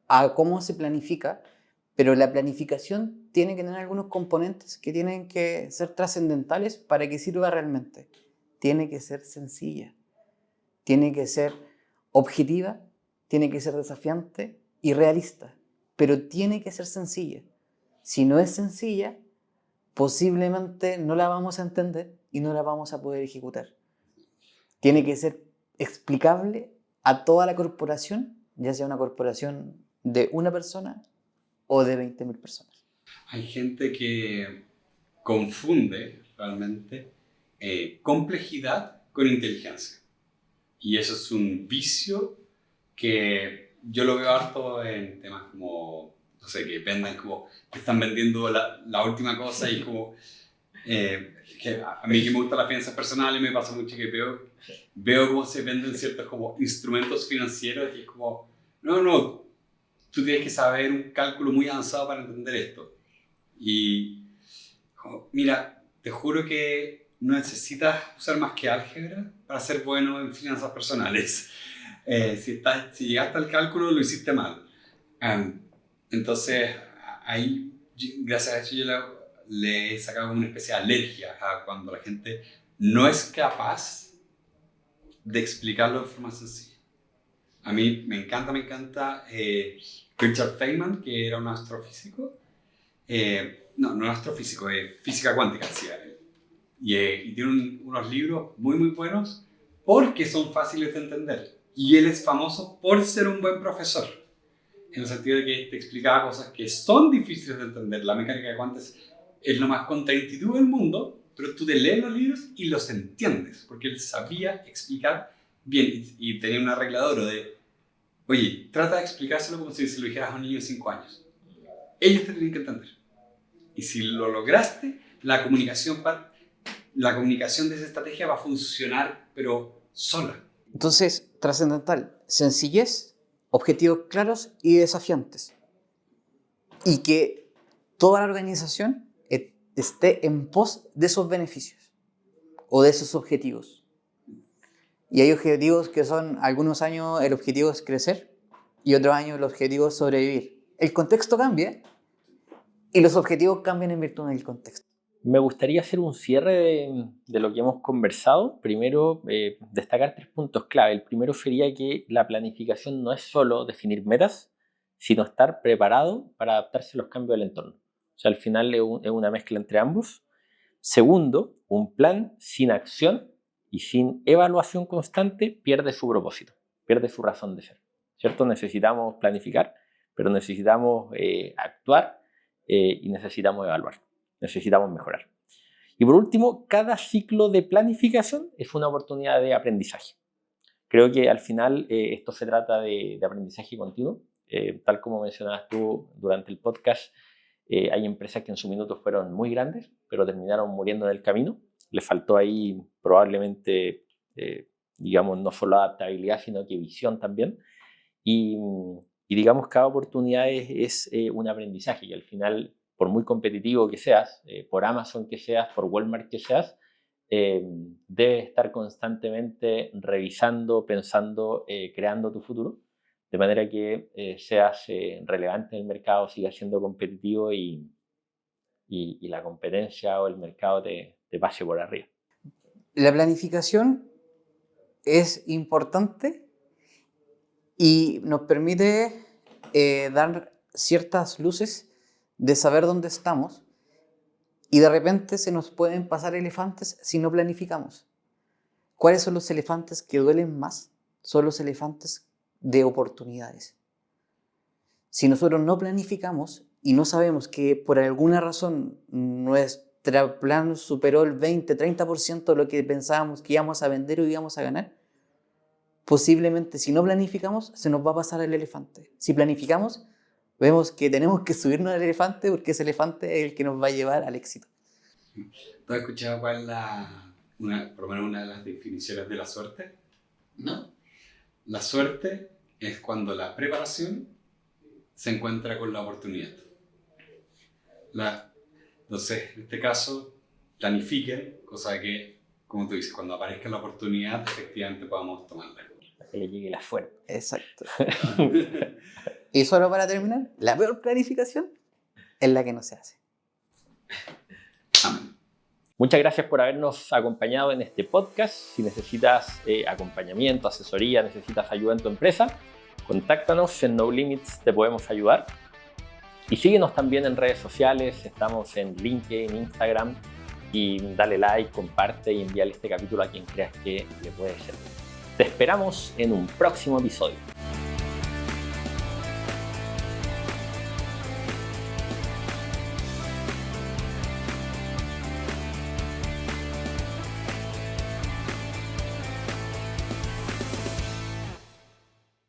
a cómo se planifica, pero la planificación tiene que tener algunos componentes que tienen que ser trascendentales para que sirva realmente. Tiene que ser sencilla, tiene que ser objetiva, tiene que ser desafiante y realista, pero tiene que ser sencilla. Si no es sencilla, posiblemente no la vamos a entender y no la vamos a poder ejecutar. Tiene que ser explicable a toda la corporación, ya sea una corporación de una persona o de 20.000 personas. Hay gente que confunde realmente complejidad con inteligencia. Y eso es un vicio que yo lo veo harto en temas como, no sé, que venden como, que están vendiendo la última cosa y como, que a mí que me gustan las finanzas personales me pasa mucho que veo cómo se venden ciertos como instrumentos financieros y es como, no, tú tienes que saber un cálculo muy avanzado para entender esto. Y mira, te juro que no necesitas usar más que álgebra para ser bueno en finanzas personales. Si llegaste al cálculo, lo hiciste mal. Entonces, ahí, gracias a eso, yo le he sacado una especie de alergia a cuando la gente no es capaz de explicarlo de forma sencilla. A mí me encanta Richard Feynman, que era un astrofísico. No astrofísico, física cuántica, decía él. Y tiene unos libros muy buenos porque son fáciles de entender. Y él es famoso por ser un buen profesor, en el sentido de que te explicaba cosas que son difíciles de entender. La mecánica de cuantos es lo más contraintuitivo del mundo, pero tú te lees los libros y los entiendes, porque él sabía explicar bien y tenía una regla de oro de, oye, trata de explicárselo como si se lo dijeras a un niño de 5 años. Ellos te tienen que entender. Y si lo lograste, la comunicación de esa estrategia va a funcionar, pero sola. Entonces, trascendental, sencillez, objetivos claros y desafiantes. Y que toda la organización esté en pos de esos beneficios o de esos objetivos. Y hay objetivos que son, algunos años el objetivo es crecer y otros años el objetivo es sobrevivir. El contexto cambia y los objetivos cambian en virtud del contexto. Me gustaría hacer un cierre de lo que hemos conversado. Primero, destacar 3 puntos clave. El primero sería que la planificación no es solo definir metas, sino estar preparado para adaptarse a los cambios del entorno. O sea, al final es una mezcla entre ambos. Segundo, un plan sin acción y sin evaluación constante pierde su propósito, pierde su razón de ser, ¿cierto? Necesitamos planificar, pero necesitamos actuar y necesitamos evaluar, necesitamos mejorar. Y por último, cada ciclo de planificación es una oportunidad de aprendizaje. Creo que al final esto se trata de aprendizaje continuo. Tal como mencionabas tú durante el podcast, hay empresas que en su minuto fueron muy grandes, pero terminaron muriendo en el camino. Les faltó ahí probablemente, digamos, no solo adaptabilidad, sino que visión también. Y Y digamos, cada oportunidad es un aprendizaje y al final, por muy competitivo que seas, por Amazon que seas, por Walmart que seas, debes estar constantemente revisando, pensando, creando tu futuro, de manera que seas relevante en el mercado, sigas siendo competitivo y la competencia o el mercado te pase por arriba. La planificación es importante y nos permite dar ciertas luces de saber dónde estamos, y de repente se nos pueden pasar elefantes si no planificamos. ¿Cuáles son los elefantes que duelen más? Son los elefantes de oportunidades. Si nosotros no planificamos y no sabemos que por alguna razón nuestro plan superó el 20-30% de lo que pensábamos que íbamos a vender o íbamos a ganar, posiblemente si no planificamos se nos va a pasar el elefante. Si planificamos, vemos que tenemos que subirnos al elefante porque ese elefante es el que nos va a llevar al éxito. ¿Tú has escuchado cuál es por lo menos una de las definiciones de la suerte? ¿No? La suerte es cuando la preparación se encuentra con la oportunidad. Entonces, en este caso, planifiquen, cosa que, como tú dices, cuando aparezca la oportunidad, efectivamente podamos tomarla. Para que le llegue la suerte. Exacto. Y solo para terminar, la peor planificación es la que no se hace. Amén. Muchas gracias por habernos acompañado en este podcast. Si necesitas acompañamiento, asesoría, necesitas ayuda en tu empresa, contáctanos en No Limits, te podemos ayudar. Y síguenos también en redes sociales, estamos en LinkedIn, Instagram, y dale like, comparte y envíale este capítulo a quien creas que le puede servir. Te esperamos en un próximo episodio.